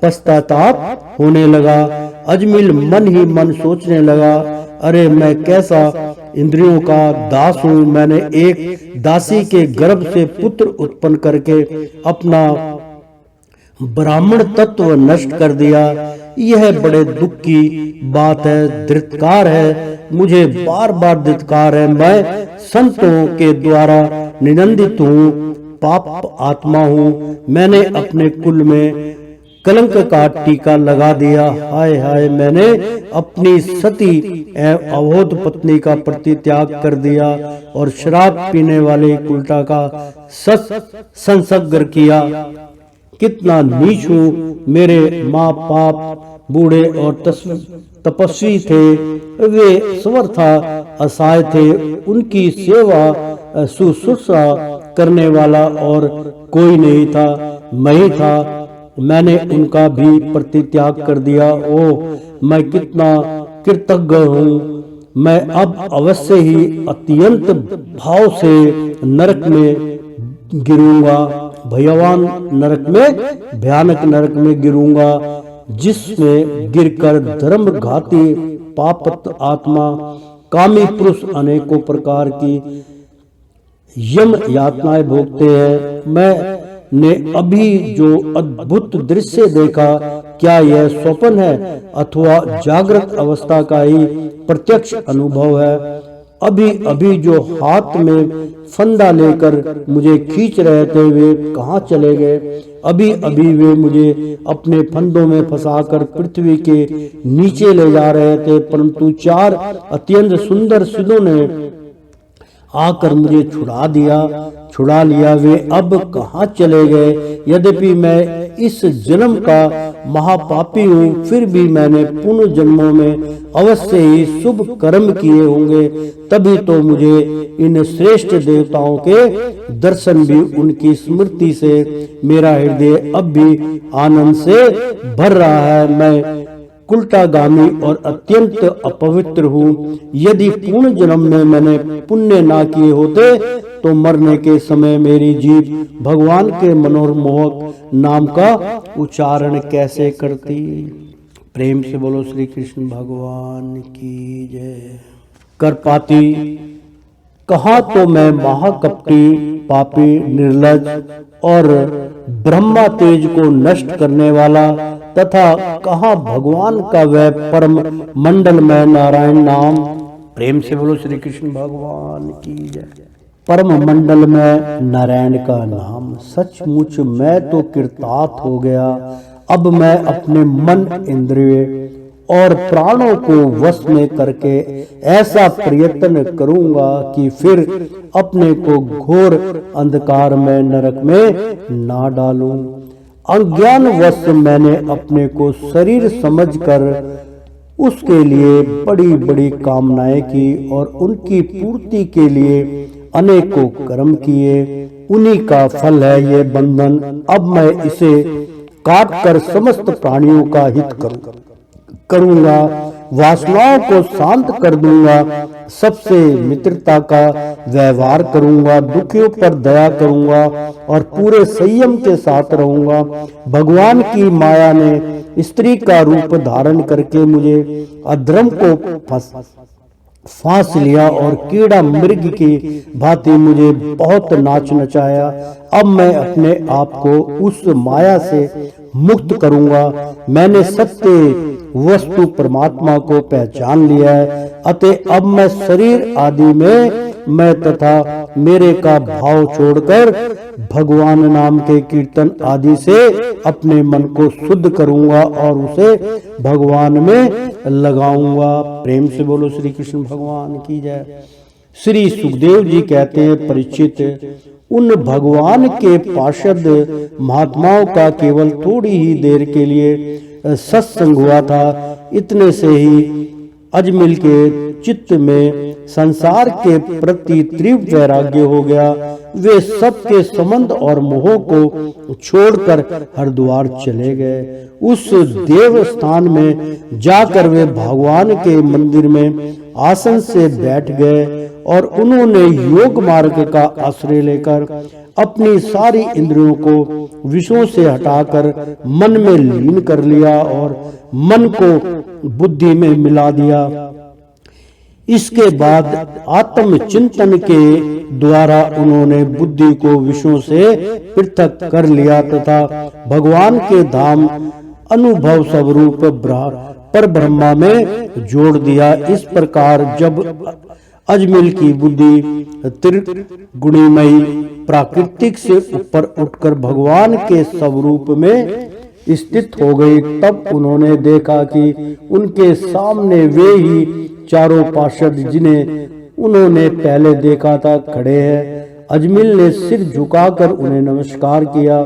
S3: पश्चाताप होने लगा। अजमिल मन ही मन सोचने लगा, अरे मैं कैसा इंद्रियों का दास हूँ। मैंने एक दासी के गर्भ से पुत्र उत्पन्न करके अपना ब्राह्मण तत्व नष्ट कर दिया। यह बड़े दुख की बात है, धिक्कार है, मुझे बार बार धिक्कार है। मैं संतों के द्वारा निंदित हूँ, पाप आत्मा हूँ। मैंने अपने कुल में कलंक का टीका लगा दिया। हाय हाय, मैंने अपनी सती एवं अवोध पत्नी का प्रतित्याग कर दिया और शराब पीने वाले उल्टा का संसर्ग किया। कितना नीच हूँ। मेरे माँ बाप बूढ़े और तपस्वी थे, वे समर्था असहाय थे। उनकी सेवा शुश्रूषा करने वाला और कोई नहीं था, मैं ही था। मैंने उनका भी प्रतित्याग कर दिया। ओह, मैं कितना कृतज्ञ हूँ। मैं अब अवश्य ही अत्यंत भाव से नरक में गिरूंगा, भयावान नरक में, भयानक नरक में गिरूंगा, जिसमें गिरकर धर्म घाती पापत आत्मा कामी पुरुष अनेकों प्रकार की यम यातनाएं भोगते हैं। मैंने अभी जो अद्भुत दृश्य देखा, क्या यह स्वप्न है अथवा जागृत अवस्था का ही प्रत्यक्ष अनुभव है? अभी अभी जो हाथ में फंदा लेकर मुझे खींच रहे थे, वे कहाँ चले गए? अभी अभी वे मुझे अपने फंदों में फंसाकर पृथ्वी के नीचे ले जा रहे थे, परंतु 4 अत्यंत सुंदर सिद्धों ने आकर मुझे छुड़ा लिया। वे अब कहाँ चले गए? यद्यपि मैं इस जन्म का महापापी हूँ, फिर भी मैंने पुनः जन्मों में अवश्य ही शुभ कर्म किए होंगे, तभी तो मुझे इन श्रेष्ठ देवताओं के दर्शन भी उनकी स्मृति से मेरा हृदय अब भी आनंद से भर रहा है। मैं कुलटागामी और अत्यंत अपवित्र हूँ। यदि पूर्ण जन्म में मैंने पुण्य ना किए होते तो मरने के समय मेरी जीभ भगवान के मनोरमोहक नाम का उच्चारण कैसे करती। प्रेम से बोलो श्री कृष्ण भगवान की जय। कर पाती कहा तो मैं महाकपटी, पापी, निर्लज और ब्रह्मा तेज को नष्ट करने वाला तथा कहा भगवान का वह परम मंडल में नारायण नाम। प्रेम से बोलो श्री कृष्ण भगवान की जय। परम मंडल में नारायण का नाम, सचमुच मैं तो कृतार्थ हो गया। अब मैं अपने मन, इंद्रिय और प्राणों को वश में करके ऐसा प्रयत्न करूंगा कि फिर अपने को घोर अंधकार में नरक में ना डालूं। अज्ञान वश मैंने अपने को शरीर समझकर उसके लिए बड़ी बड़ी कामनाएं की और उनकी पूर्ति के लिए अनेकों कर्म किए। उन्हीं का फल है ये बंधन। अब मैं इसे काट कर समस्त प्राणियों का हित करूंगा, वासनाओं को शांत कर दूंगा, सबसे मित्रता का व्यवहार करूंगा, दुखियों पर दया करूंगा और पूरे संयम के साथ रहूंगा। भगवान की माया ने स्त्री का रूप धारण करके मुझे अधर्म को फांस लिया और कीड़ा मृग की भांति मुझे बहुत नाच नचाया। अब मैं अपने आप को उस माया से मुक्त करूंगा। मैंने सत्य वस्तु परमात्मा को पहचान लिया है, अतः अब मैं शरीर आदि में मैं तथा मेरे का भाव छोड़कर भगवान नाम के कीर्तन आदि से अपने मन को शुद्ध करूंगा और उसे भगवान में लगाऊंगा। प्रेम से बोलो श्री कृष्ण भगवान की जय। श्री सुखदेव जी कहते हैं, परीक्षित, उन भगवान के पार्षद महात्माओं का केवल थोड़ी ही देर के लिए सत्संग हुआ था। इतने से ही अजमिल के चित्त में संसार के प्रति तीव्र वैराग्य हो गया। वे सबके संबंध और मोह को छोड़कर हरिद्वार चले गए। उस देव स्थान में जाकर वे भगवान के मंदिर में आसन से बैठ गए और उन्होंने योग मार्ग का आश्रय लेकर अपनी सारी इंद्रियों को विषयों से हटाकर मन में लीन कर लिया और मन को बुद्धि में मिला दिया। इसके बाद आत्म चिंतन के द्वारा उन्होंने बुद्धि को विषयों से पृथक कर लिया तथा भगवान के धाम अनुभव स्वरूप पर ब्रह्मा में जोड़ दिया। इस प्रकार जब अजमिल की बुद्धि त्रिगुणमयी प्राकृतिक से ऊपर उठकर भगवान के स्वरूप में स्थित हो गई, तब उन्होंने देखा कि उनके सामने वे ही चारों पार्षद जिन्हें उन्होंने पहले देखा था खड़े हैं। अजमिल ने सिर झुकाकर उन्हें नमस्कार किया।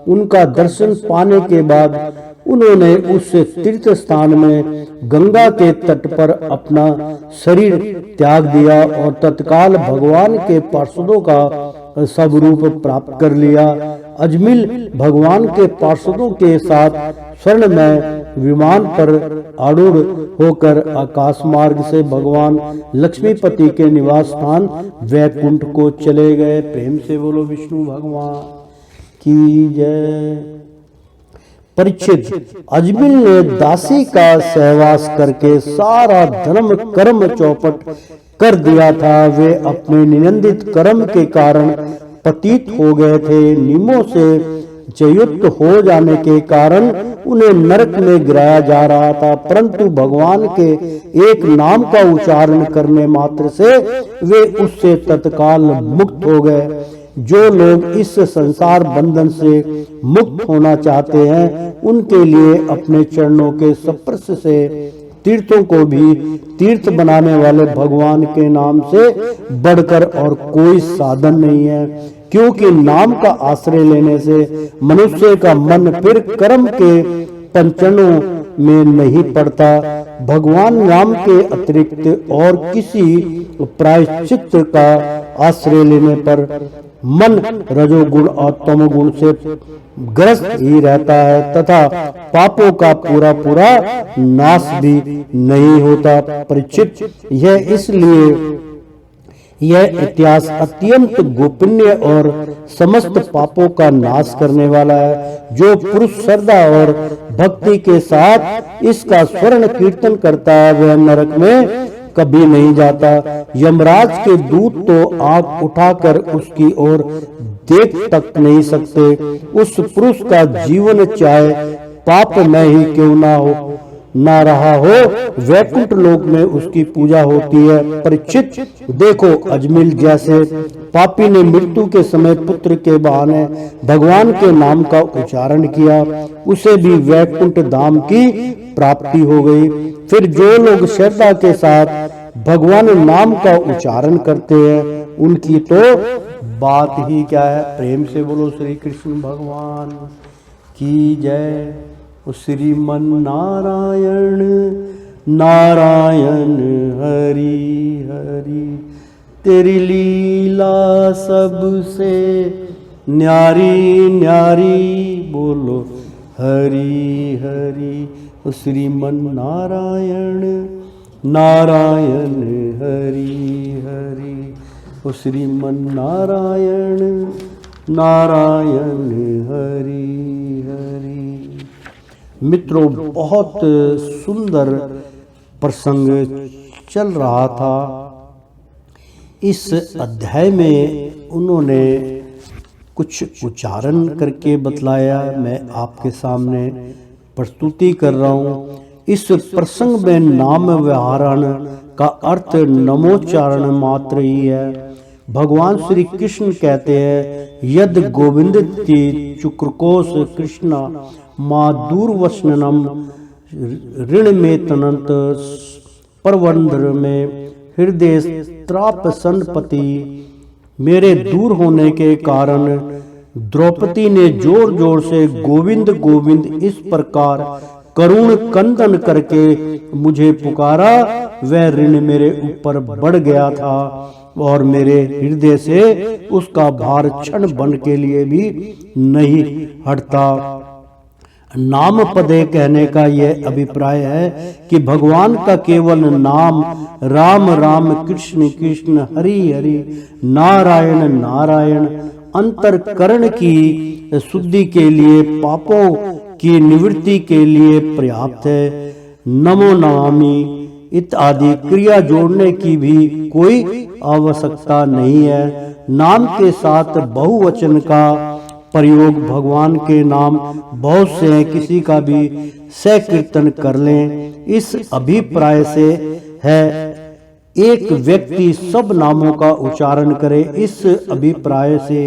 S3: उनका दर्शन पाने के बाद उन्होंने उस तीर्थ स्थान में गंगा के तट पर अपना शरीर त्याग दिया और तत्काल भगवान के पार्षदों का स्वरूप प्राप्त कर लिया। अजमिल भगवान के पार्षदों के साथ स्वर्ण में विमान पर आरूढ़ होकर आकाश मार्ग से भगवान लक्ष्मीपति के निवास स्थान वैकुंठ को चले गए। प्रेम से बोलो विष्णु भगवान की जय। परीक्षित, अजमिल ने दासी का सहवास करके सारा धर्म कर्म चौपट कर दिया था। वे अपने निंदित कर्म के कारण पतित हो गए थे। नियमों से जयुक्त हो जाने के कारण उन्हें नरक में गिराया जा रहा था, परंतु भगवान के एक नाम का उच्चारण करने मात्र से वे उससे तत्काल मुक्त हो गए। जो लोग इस संसार बंधन से मुक्त होना चाहते हैं, उनके लिए अपने चरणों के स्पर्श से तीर्थों को भी तीर्थ बनाने वाले भगवान के नाम से बढ़कर और कोई साधन नहीं है, क्योंकि नाम का आश्रय लेने से मनुष्य का मन फिर कर्म के पंचनों में नहीं पड़ता। भगवान नाम के अतिरिक्त और किसी प्रायश्चित का आश्रय लेने पर मन रजोगुण और तमोगुण से ग्रस्त ही रहता है तथा पापों का पूरा पूरा नाश भी नहीं होता। परीक्षित, यह इसलिए यह इतिहास अत्यंत गोपनीय और समस्त पापों का नाश करने वाला है। जो पुरुष श्रद्धा और भक्ति के साथ इसका स्वर्ण कीर्तन करता है वह नरक में कभी नहीं जाता। यमराज के दूत तो आंख उठाकर उसकी ओर देख तक नहीं सकते। उस पुरुष का जीवन चाहे पाप में ही क्यों ना रहा हो, वैकुंठ लोक में उसकी पूजा होती है। परीक्षित, देखो, अजमिल जैसे पापी ने मृत्यु के समय पुत्र के बहाने भगवान के नाम का उच्चारण किया, उसे भी वैकुंठ धाम की प्राप्ति हो गई। फिर जो लोग श्रद्धा के साथ भगवान नाम का उच्चारण करते हैं उनकी तो बात ही क्या है। प्रेम से बोलो श्री कृष्ण भगवान की जय। श्रीमन नारायण नारायण हरि हरि, तेरी लीला सबसे न्यारी न्यारी, बोलो हरि हरि। श्रीमन नारायण नारायण हरि हरि, श्रीमन नारायण नारायण हरि हरि। मित्रों, बहुत सुंदर प्रसंग चल रहा था। इस अध्याय में उन्होंने कुछ उच्चारण करके बतलाया, मैं आपके सामने प्रस्तुति कर रहा हूँ। इस प्रसंग में नाम व्याहरण का अर्थ नमोच्चारण मात्र ही है। भगवान श्री कृष्ण कहते हैं, यद गोविंदति चुक्रकोश कृष्ण माँ दूरवसनम ऋण में तनंत परवंद्र में हृदय त्राप संपति। मेरे दूर होने के कारण द्रौपदी ने जोर जोर से गोविंद गोविंद इस प्रकार करुण कंदन करके मुझे पुकारा। वह ऋण मेरे ऊपर बढ़ गया था और मेरे हृदय से उसका भार क्षण भर के लिए भी नहीं हटता। नाम पदे कहने का यह अभिप्राय है कि भगवान का केवल नाम राम राम कृष्ण कृष्ण हरि हरि नारायण नारायण अंतरकरण की शुद्धि के लिए, पापों की निवृत्ति के लिए पर्याप्त है। नमो नमामि इत्यादि क्रिया जोड़ने की भी कोई आवश्यकता नहीं है। नाम के साथ बहुवचन का प्रयोग भगवान के नाम बहुत से हैं, किसी का भी सकीर्तन कर लें, इस अभिप्राय से है। एक व्यक्ति सब नामों का उच्चारण करे, इस अभिप्राय से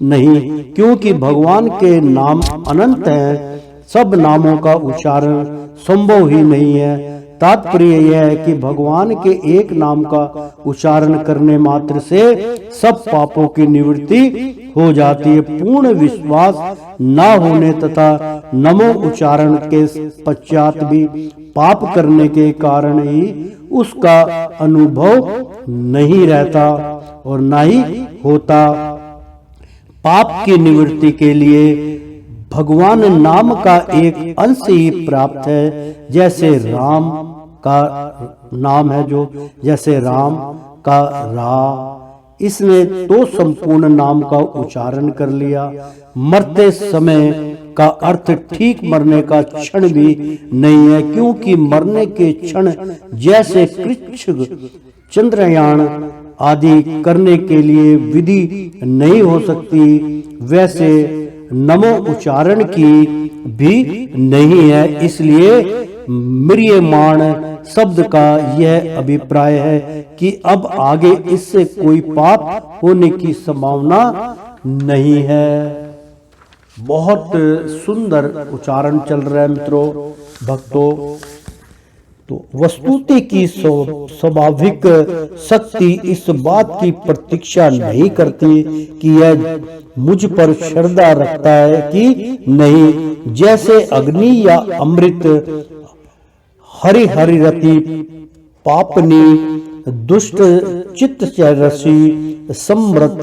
S3: नहीं, क्योंकि भगवान के नाम अनंत हैं। सब नामों का उच्चारण संभव ही नहीं है। तात्पर्य यह है कि भगवान के एक नाम का उच्चारण करने मात्र से सब पापों की निवृत्ति हो जाती है। पूर्ण विश्वास न होने तथा नमो उच्चारण के पश्चात भी पाप करने के कारण ही उसका अनुभव नहीं रहता और न ही होता। पाप की निवृत्ति के लिए भगवान नाम का एक अंश ही प्राप्त है। जैसे राम का नाम है, जो जैसे राम का रा, इसने तो संपूर्ण नाम का उच्चारण कर लिया। मरते समय का अर्थ ठीक मरने का क्षण भी नहीं है, क्योंकि मरने के क्षण जैसे कृच्छ चंद्रयान आदि करने के लिए विधि नहीं हो सकती, वैसे नमो उच्चारण की भी नहीं है। इसलिए म्रियमाण शब्द का यह अभिप्राय है कि अब आगे इससे कोई पाप होने की संभावना नहीं है। बहुत सुंदर उच्चारण चल रहा है मित्रों, भक्तों। तो वस्तुति की स्वाभाविक शक्ति इस बात की प्रतीक्षा नहीं करती कि यह मुझ पर श्रद्धा रखता है कि नहीं। जैसे अग्नि या अमृत, हरि हरि रति पापनी दुष्ट चित्त रसी समृत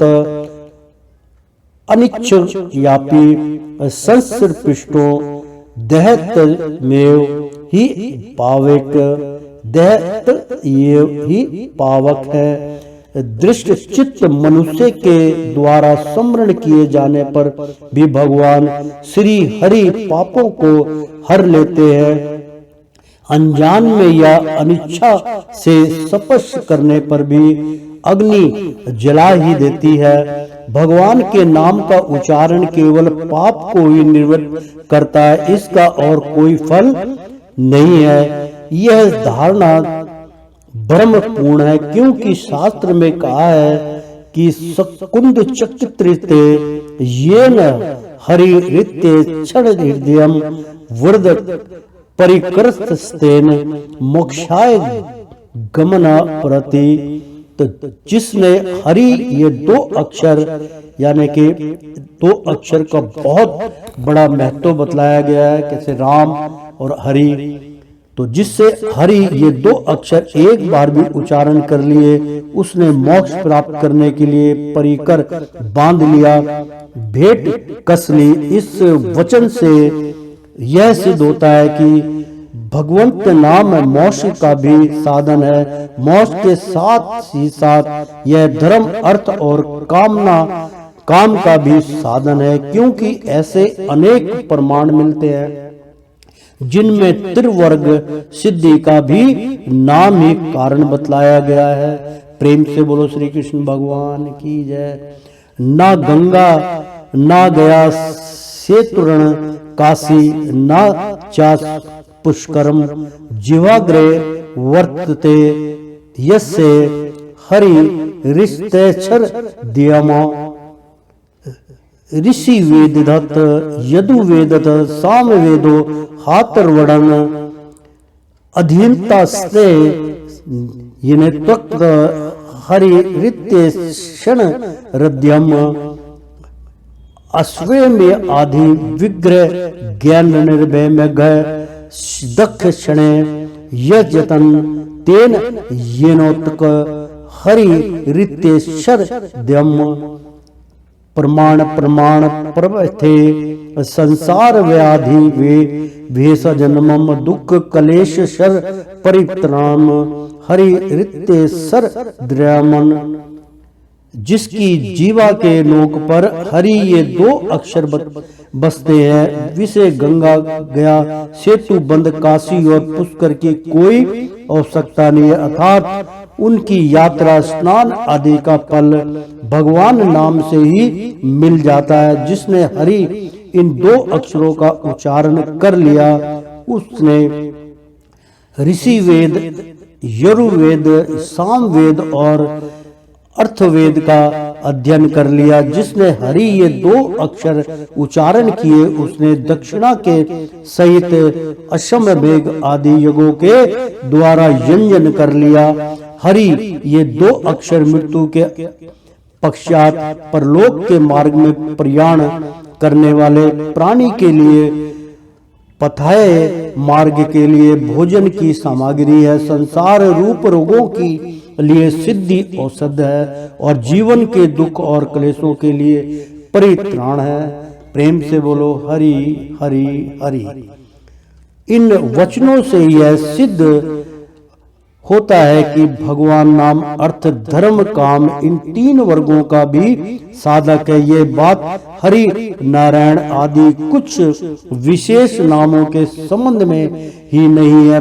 S3: अनिच्छयापि संसर पृष्ठों दहत मेव ही पावक, दहत ये ही पावक है। दृष्ट चित्त मनुष्य के द्वारा स्मरण किए जाने पर भी भगवान श्री हरि पापों को हर लेते हैं। अनजान में या अनिच्छा से स्पर्श करने पर भी अग्नि जला ही देती है। भगवान के नाम का उच्चारण केवल पाप को ही निवृत्त करता है, इसका और कोई फल नहीं है। यह धारणा ब्रह्मपूर्ण है, क्योंकि शास्त्र में कहा है कि सकुंद चक्रिते येन हरिरिते क्षण हृदयम वृद परिकृतस्तेन मोक्षाय गमना प्रति। तो जिसने हरि ये दो अक्षर यानी कि दो अक्षर का बहुत बड़ा महत्व बतलाया गया है, कैसे राम और हरि। तो जिससे हरि ये दो अक्षर एक बार भी उच्चारण कर लिए उसने मोक्ष प्राप्त करने के लिए परिकर बांध लिया, भेंट कस ली। इस वचन से यह सिद्ध होता है कि भगवंत नाम मोक्ष का भी साधन है। मोक्ष के साथ ही साथ यह धर्म अर्थ और काम का भी साधन है, क्योंकि ऐसे अनेक प्रमाण मिलते हैं जिनमें त्रिवर्ग सिद्धि का भी नाम ही कारण बतलाया गया है। प्रेम से बोलो श्री कृष्ण भगवान की जय। ना गंगा ना गया सेतुरण काशी, ना चा पुष्करम जिह्वाग्रे वर्तते यस्य हरि ऋष्टेक्षर दियमा। ऋषि वेदधत यदुवेदत सामवेदो हातर्वणन अधीनता स्ते यने त्वक्त हरि ऋत्य क्षण हृदयम। अश्वे में आधि विग्रह ज्ञान निर्भय में गए दक्ष क्षण यजतन तेन येनोत्क हरि ऋत्य शर द्यम। प्रमाण प्रवथे संसार व्याधि वे भेष जन्मम दुख कलेश शर परित्राम हरि ऋत्य सर द्रमन। जिसकी जीवा के लोक पर हरि ये दो अक्षर बसते हैं, विषय गंगा गया सेतु बंद काशी और पुष्कर की कोई आवश्यकता नहीं है। अर्थात उनकी यात्रा स्नान आदि का फल भगवान नाम से ही मिल जाता है। जिसने हरि इन दो अक्षरों का उच्चारण कर लिया उसने ऋषि वेद, यजुर्वेद, सामवेद और अर्थवेद का अध्ययन कर लिया। जिसने हरि ये दो अक्षर उच्चारण किए उसने दक्षिणा के सहित अश्वमेध वेग आदि युगों के द्वारा यंजन कर लिया। हरि ये दो अक्षर मृत्यु के पश्चात परलोक के मार्ग में प्रयाण करने वाले प्राणी के लिए पथाय मार्ग के लिए भोजन की सामग्री है, संसार रूप रोगों की लिए सिद्धि औषध है और जीवन के दुख और क्लेशों के लिए परित्राण है। प्रेम से बोलो हरि हरि हरि। इन वचनों से यह सिद्ध होता है कि भगवान नाम अर्थ धर्म काम इन तीन वर्गों का भी साधक है। ये बात हरि नारायण आदि कुछ विशेष नामों के संबंध में ही नहीं है,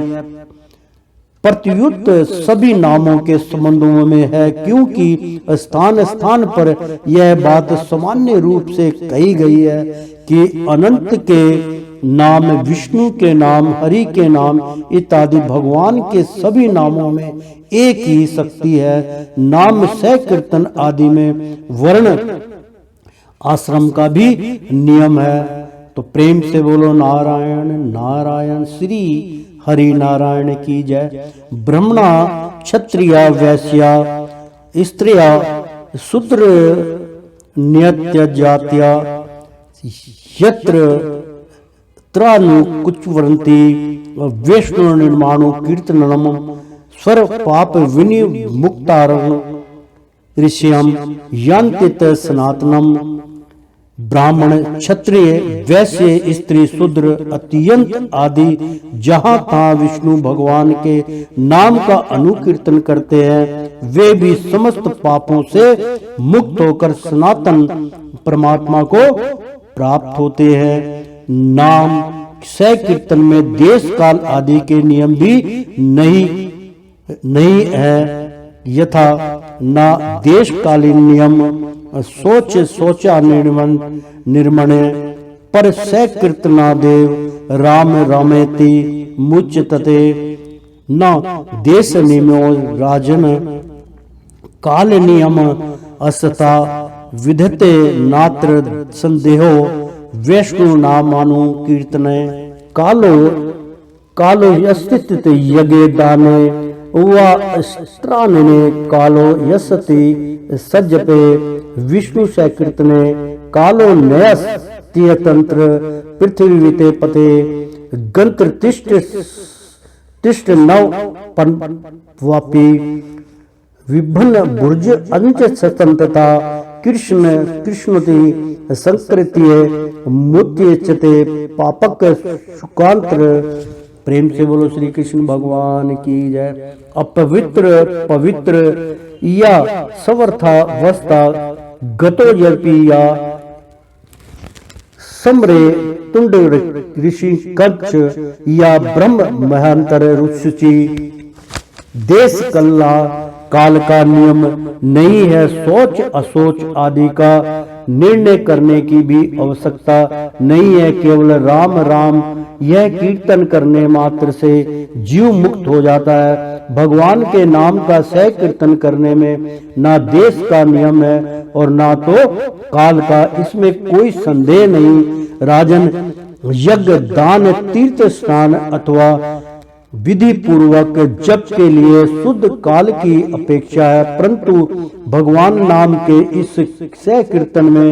S3: प्रत्युत सभी नामों के संबंधों में है, क्योंकि स्थान स्थान पर यह बात सामान्य रूप से कही गई है कि अनंत के नाम, विष्णु के नाम, हरि के नाम इत्यादि भगवान के सभी नामों में एक ही शक्ति है। नाम संकीर्तन आदि में वर्ण आश्रम का भी नियम है। तो प्रेम से बोलो नारायण नारायण श्री हरि नारायण की जय। ब्राह्मणा क्षत्रिया वैश्या स्त्रिया शूद्र नियत्य जात्या यत्र त्रानु कुचवरंती वैष्णव निर्माणो कीर्तनम स्वर पाप विनिमुक्तारण ऋषियम यांतित सनातनम। ब्राह्मण, क्षत्रिय, वैश्य, स्त्री, शूद्र, अत्यंत आदि जहां तहां विष्णु भगवान के नाम का अनुकीर्तन करते हैं, वे भी समस्त पापों से मुक्त होकर सनातन परमात्मा को प्राप्त होते हैं। नाम संकीर्तन में देश काल आदि के नियम भी नहीं है, यथा ना देशकालीन नियम शौचा निर्मणे पर संकीर्तनादेव राम रामेति मुच्यते न देश नियमो राजन काल नियम असता विधते नात्र संदेहो वैष्णु नामानु कीर्तने कालो अस्तित्व यज्ञ दाने वा स्त्रानने कालो यसति सज्जपे विष्णु संकीर्तने कालो नयस तंत्र पृथ्वी विते पते गंत्र तिष्ठ नव वापी विभिन्न बुर्ज अंच स्वतंत्रता कृष्णति संकृत्य मुच्यते पापक शुकांत्र। प्रेम से बोलो श्री कृष्ण भगवान की जय। अपवित्र पवित्र या समर्थावस्था गतो जल्पी या समरे तुंड ऋषि कच्छ या ब्रह्म महांतर रुचि देश कल्ला काल का नियम नहीं है। सोच असोच आदि का निर्णय करने की भी आवश्यकता नहीं है। केवल राम राम यह कीर्तन करने मात्र से जीव मुक्त हो जाता है। भगवान के नाम का संकीर्तन करने में ना देश का नियम है और ना तो काल का, इसमें कोई संदेह नहीं। राजन, यज्ञ दान तीर्थ स्नान अथवा विधि पूर्वक जप के लिए शुद्ध काल की अपेक्षा है, परंतु भगवान नाम के इस संकीर्तन में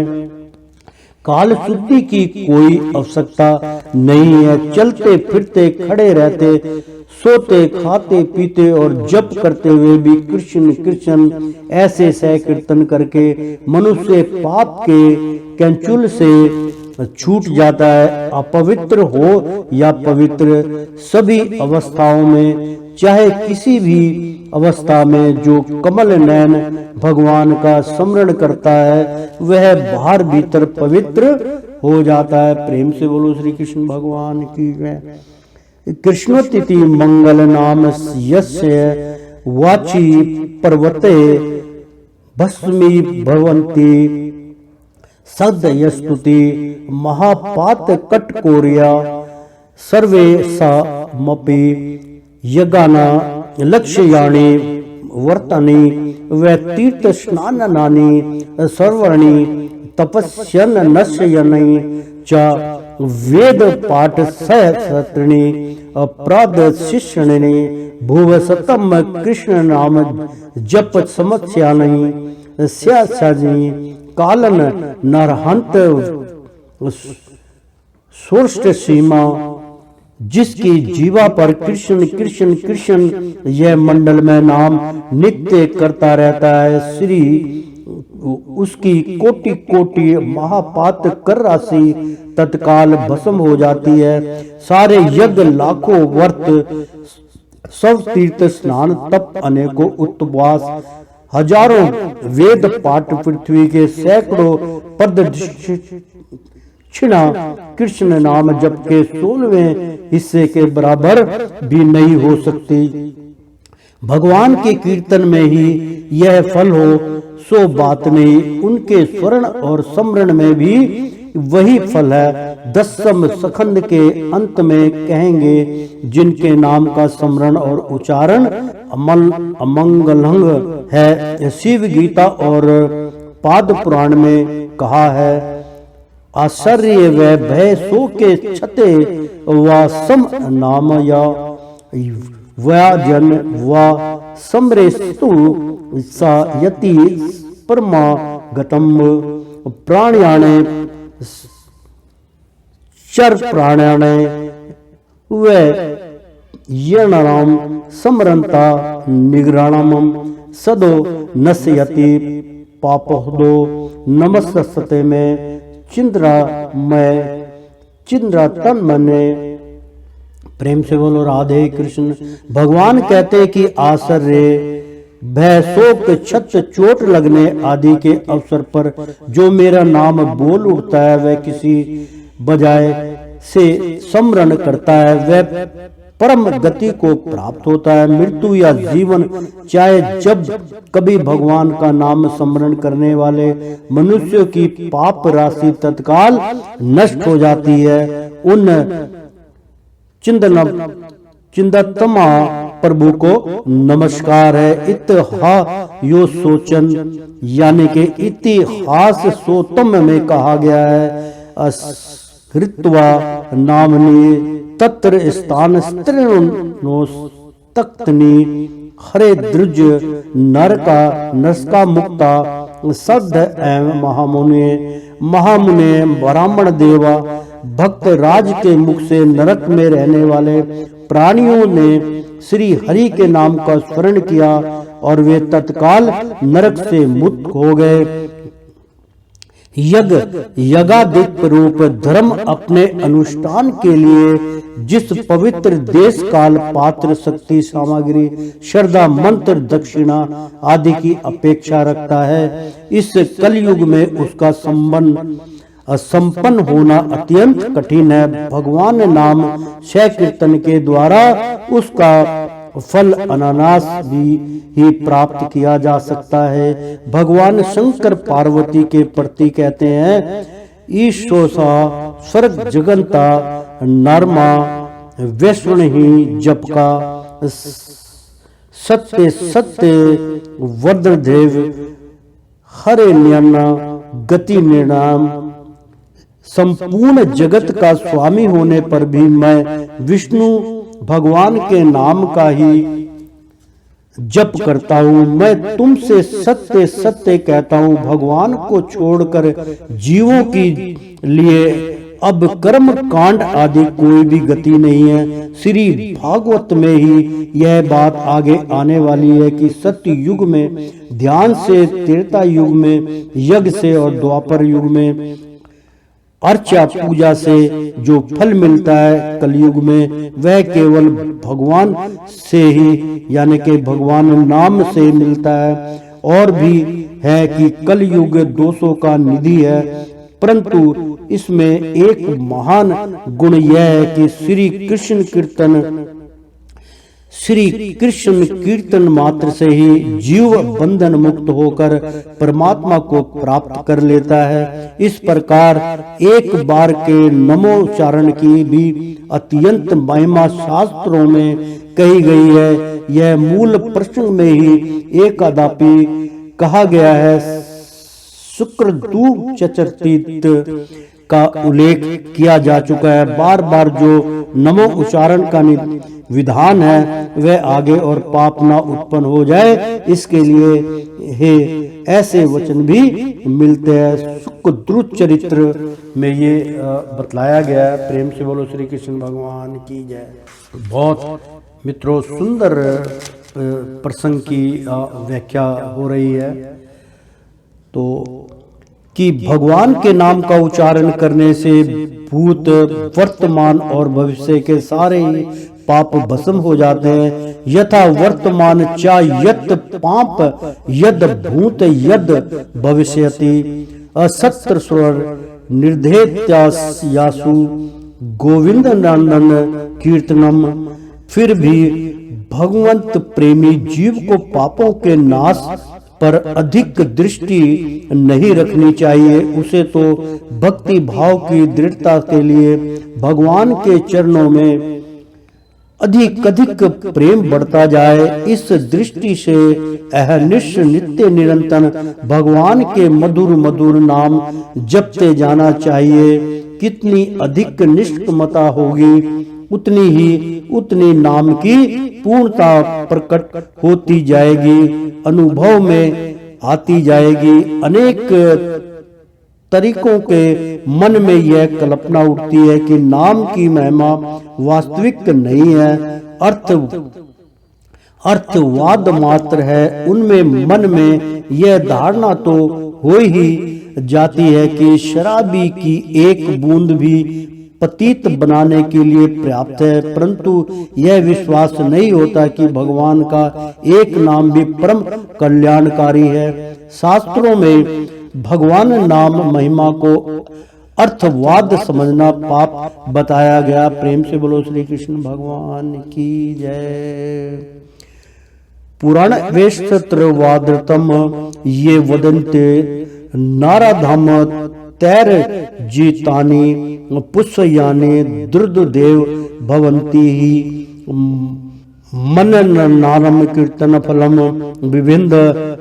S3: काल शुद्धि की कोई आवश्यकता नहीं है। चलते फिरते खड़े रहते सोते खाते पीते और जप करते हुए भी कृष्ण कृष्ण ऐसे संकीर्तन करके मनुष्य पाप के कैंचुल से छूट जाता है। अपवित्र हो या पवित्र, सभी अवस्थाओं में चाहे किसी भी अवस्था में जो कमल नयन भगवान का स्मरण करता है वह बाहर भीतर पवित्र हो जाता है। प्रेम से बोलो श्री कृष्ण भगवान की जय। कृष्णोतिथि मंगल नाम यस्य वाची पर्वते भस्मी भवन्ति सदयस्तुति महापात कटकोरिया सर्वे सामपि यज्ञाना लक्ष्याणि वर्तनी व तीर्थ स्नानानि सर्वणि तपस्यन नश्यनि च वेद पाठ सहस्रणी अपराध शिष्यनि भुव सतम कृष्ण नाम जप समस्यानि स्यासनि कालन नरहंत सोष्ट सीमा। जिसकी जीवा पर कृष्ण कृष्ण कृष्ण यह मंडल में नाम नित्य करता रहता है, श्री उसकी कोटि कोटि महापात कर राशि तत्काल भस्म हो जाती है। सारे यज्ञ लाखों व्रत सब तीर्थ स्नान तप अनेकों उपवास हजारों वेद पाठ पृथ्वी के सैकड़ों प्रदक्षिणा कृष्ण नाम जप के 16वें हिस्से के बराबर भी नहीं हो सकती। भगवान के कीर्तन में ही यह फल हो सो बात नहीं, उनके स्वर्ण और स्मरण में भी वही फल है। 10वें सखंड के अंत में कहेंगे जिनके नाम का स्मरण और उच्चारण अमंगलंग है। शिव गीता और पाद पुराण में कहा है, आश्चर्य व भय सो के छते व सम नाम या व्याजन व समरेस्तु सा यति परमागतम प्राण्याणे चर प्राण्याणे व यणाम समरंता निग्राणम सदो नश्यति पापहदो नमस्ते में चिंद्रा तन मने। प्रेम से बोलो राधे कृष्ण। भगवान कहते कि आश्चर्य, भय, शोक, छत, चोट लगने आदि के अवसर पर जो मेरा नाम बोल उठता है, वह किसी बजाय से स्मरण करता है, वह परम गति को प्राप्त होता है। मृत्यु या जीवन, चाहे जब कभी भगवान का नाम स्मरण करने वाले मनुष्यों की पाप राशि तत्काल नष्ट हो जाती है। उन चिंतनमा प्रभु को नमस्कार है। इतिहा यो सोचन यानी कि इतिहास सोतम में कहा गया है, हृत्वा नामनी तत्र स्थान स्त्रीनो तख्तनी हरे द्रुज नरका मुक्ता सद्ध एवं महामुने ब्राह्मण देवा भक्त राज के मुख से नरक में रहने वाले प्राणियों ने श्री हरि के नाम का स्मरण किया और वे तत्काल नरक से मुक्त हो गए। यज्ञादिक रूप धर्म अपने अनुष्ठान के लिए जिस पवित्र देश काल पात्र शक्ति सामग्री श्रद्धा मंत्र दक्षिणा आदि की अपेक्षा रखता है, इस कलयुग में उसका संपन्न होना अत्यंत कठिन है। भगवान नाम कीर्तन के द्वारा उसका फल अनानास ही प्राप्त किया जा सकता है। भगवान शंकर पार्वती के प्रति कहते हैं, ईशोसा स्वर्ग जगंता नरमा वैष्ण ही जपका सत्य सत्य वज्रदेव हरे न्याना गति निर्णाम। संपूर्ण जगत का स्वामी होने पर भी मैं विष्णु भगवान के नाम का ही जप करता हूँ। मैं तुमसे सत्य सत्य कहता हूँ, भगवान को छोड़कर जीवों के लिए अब कर्म कांड आदि कोई भी गति नहीं है। श्री भागवत में ही यह बात आगे आने वाली है कि सत्य युग में ध्यान से, त्रेता युग में यज्ञ से और द्वापर युग में अर्चा पूजा से जो फल मिलता है, कलयुग में वह केवल भगवान से ही यानी कि भगवान नाम से मिलता है। और भी है कि कलयुग दोषों का निधि है, परंतु इसमें एक महान गुण यह है कि श्री कृष्ण कीर्तन मात्र से ही जीव बंधन मुक्त होकर परमात्मा को प्राप्त कर लेता है। इस प्रकार एक बार के नमोच्चारण की भी अत्यंत महिमा शास्त्रों में कही गई है। यह मूल प्रसंग में ही एकादापि कहा गया है। शुक्रदू चतुर्थी का उल्लेख किया जा चुका है। बार बार जो नमो उच्चारण का विधान है वह आगे और पाप ना उत्पन्न हो जाए, इसके लिए ऐसे वचन भी मिलते हैं। सुखद्रुत चरित्र में ये बतलाया गया है। प्रेम से बोलो श्री कृष्ण भगवान की जय। बहुत मित्रों सुंदर प्रसंग की व्याख्या हो रही है। तो कि भगवान के नाम का उच्चारण करने से भूत, वर्तमान और भविष्य के सारे पाप भस्म हो जाते हैं। यथा वर्तमान चा यत पाप यद भूत यद भविष्यति असत्र स्वर निर्धेत्यासु गोविंद नंदन कीर्तनम। फिर भी भगवंत प्रेमी जीव को पापों के नाश पर अधिक दृष्टि नहीं रखनी चाहिए। उसे तो भक्ति भाव की दृढ़ता के लिए भगवान के चरणों में अधिक अधिक प्रेम बढ़ता जाए। इस दृष्टि से अहर्निश नित्य निरंतर भगवान के मधुर मधुर नाम जपते जाना चाहिए। कितनी अधिक निष्ठमता होगी उतनी नाम की पूर्णता प्रकट होती जाएगी, अनुभव में आती जाएगी। अनेक तरीकों के मन में यह कल्पना उठती है कि नाम की महिमा वास्तविक नहीं है, अर्थवाद मात्र है। उनमें मन में यह धारणा तो हो ही जाती है कि शराबी की एक बूंद भी पतित बनाने के लिए पर्याप्त है, परंतु यह विश्वास नहीं होता कि भगवान का एक नाम भी परम कल्याणकारी है। शास्त्रों में भगवान नाम महिमा को अर्थवाद समझना पाप बताया गया। प्रेम से बोलो श्री कृष्ण भगवान की जय। पुराण वेशत्रवादतम ये वदन्ते नाराधाम तैर जीतानि पुष्पयानि द्रुतदेव भवन्ति ही मननारम कीर्तन फलम विविंद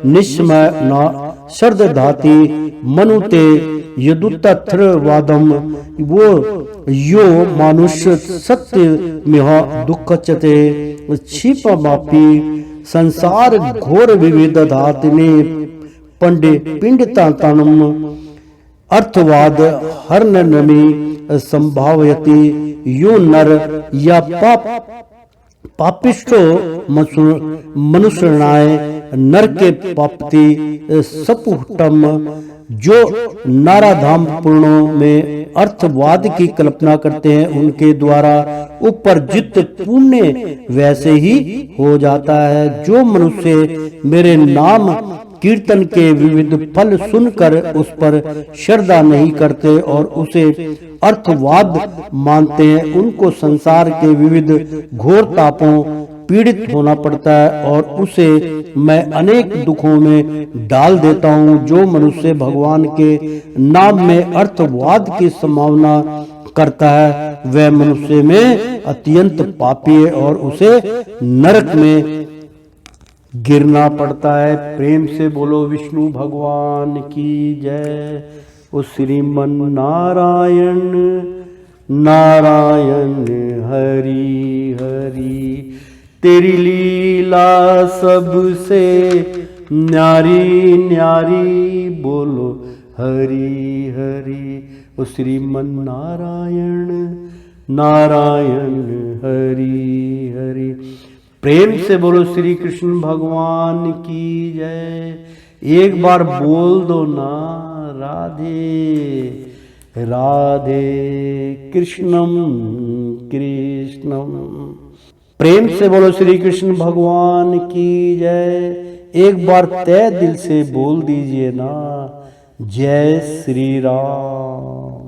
S3: निस्मय शर्दधाति मनुते यदुतथ्रवादम वो यो मानुष्य सत्य मिह दुःखचते क्षिपमापि संसार घोर विविध धातिने पंडे पिंडतातनम अर्थवाद हर्ननमी संभावयति यो नर या पापिष्टो मनुष्यनाय नर के पापति सपुटम जो नाराधाम पूर्णों में अर्थवाद की कल्पना करते हैं उनके द्वारा उपर्जित पुण्य वैसे ही हो जाता है। जो मनुष्य मेरे नाम कीर्तन के विविध फल सुनकर उस पर श्रद्धा नहीं करते और उसे अर्थवाद मानते हैं उनको संसार के विविध घोर तापों पीड़ित होना पड़ता है और उसे मैं अनेक दुखों में डाल देता हूँ। जो मनुष्य भगवान के नाम में अर्थवाद की संभावना करता है वह मनुष्य में अत्यंत पापी है और उसे नरक में गिरना पड़ता है। प्रेम से बोलो विष्णु भगवान की जय। ओ श्रीमन नारायण नारायण हरि हरि तेरी लीला सबसे न्यारी न्यारी बोलो हरि हरि। ओ श्रीमन नारायण नारायण हरि हरि प्रेम से बोलो श्री कृष्ण भगवान की जय। एक बार बोल दो ना राधे राधे कृष्णम कृष्णम। प्रेम से बोलो श्री कृष्ण भगवान की जय। एक बार तय दिल से बोल दीजिए ना जय श्री राम।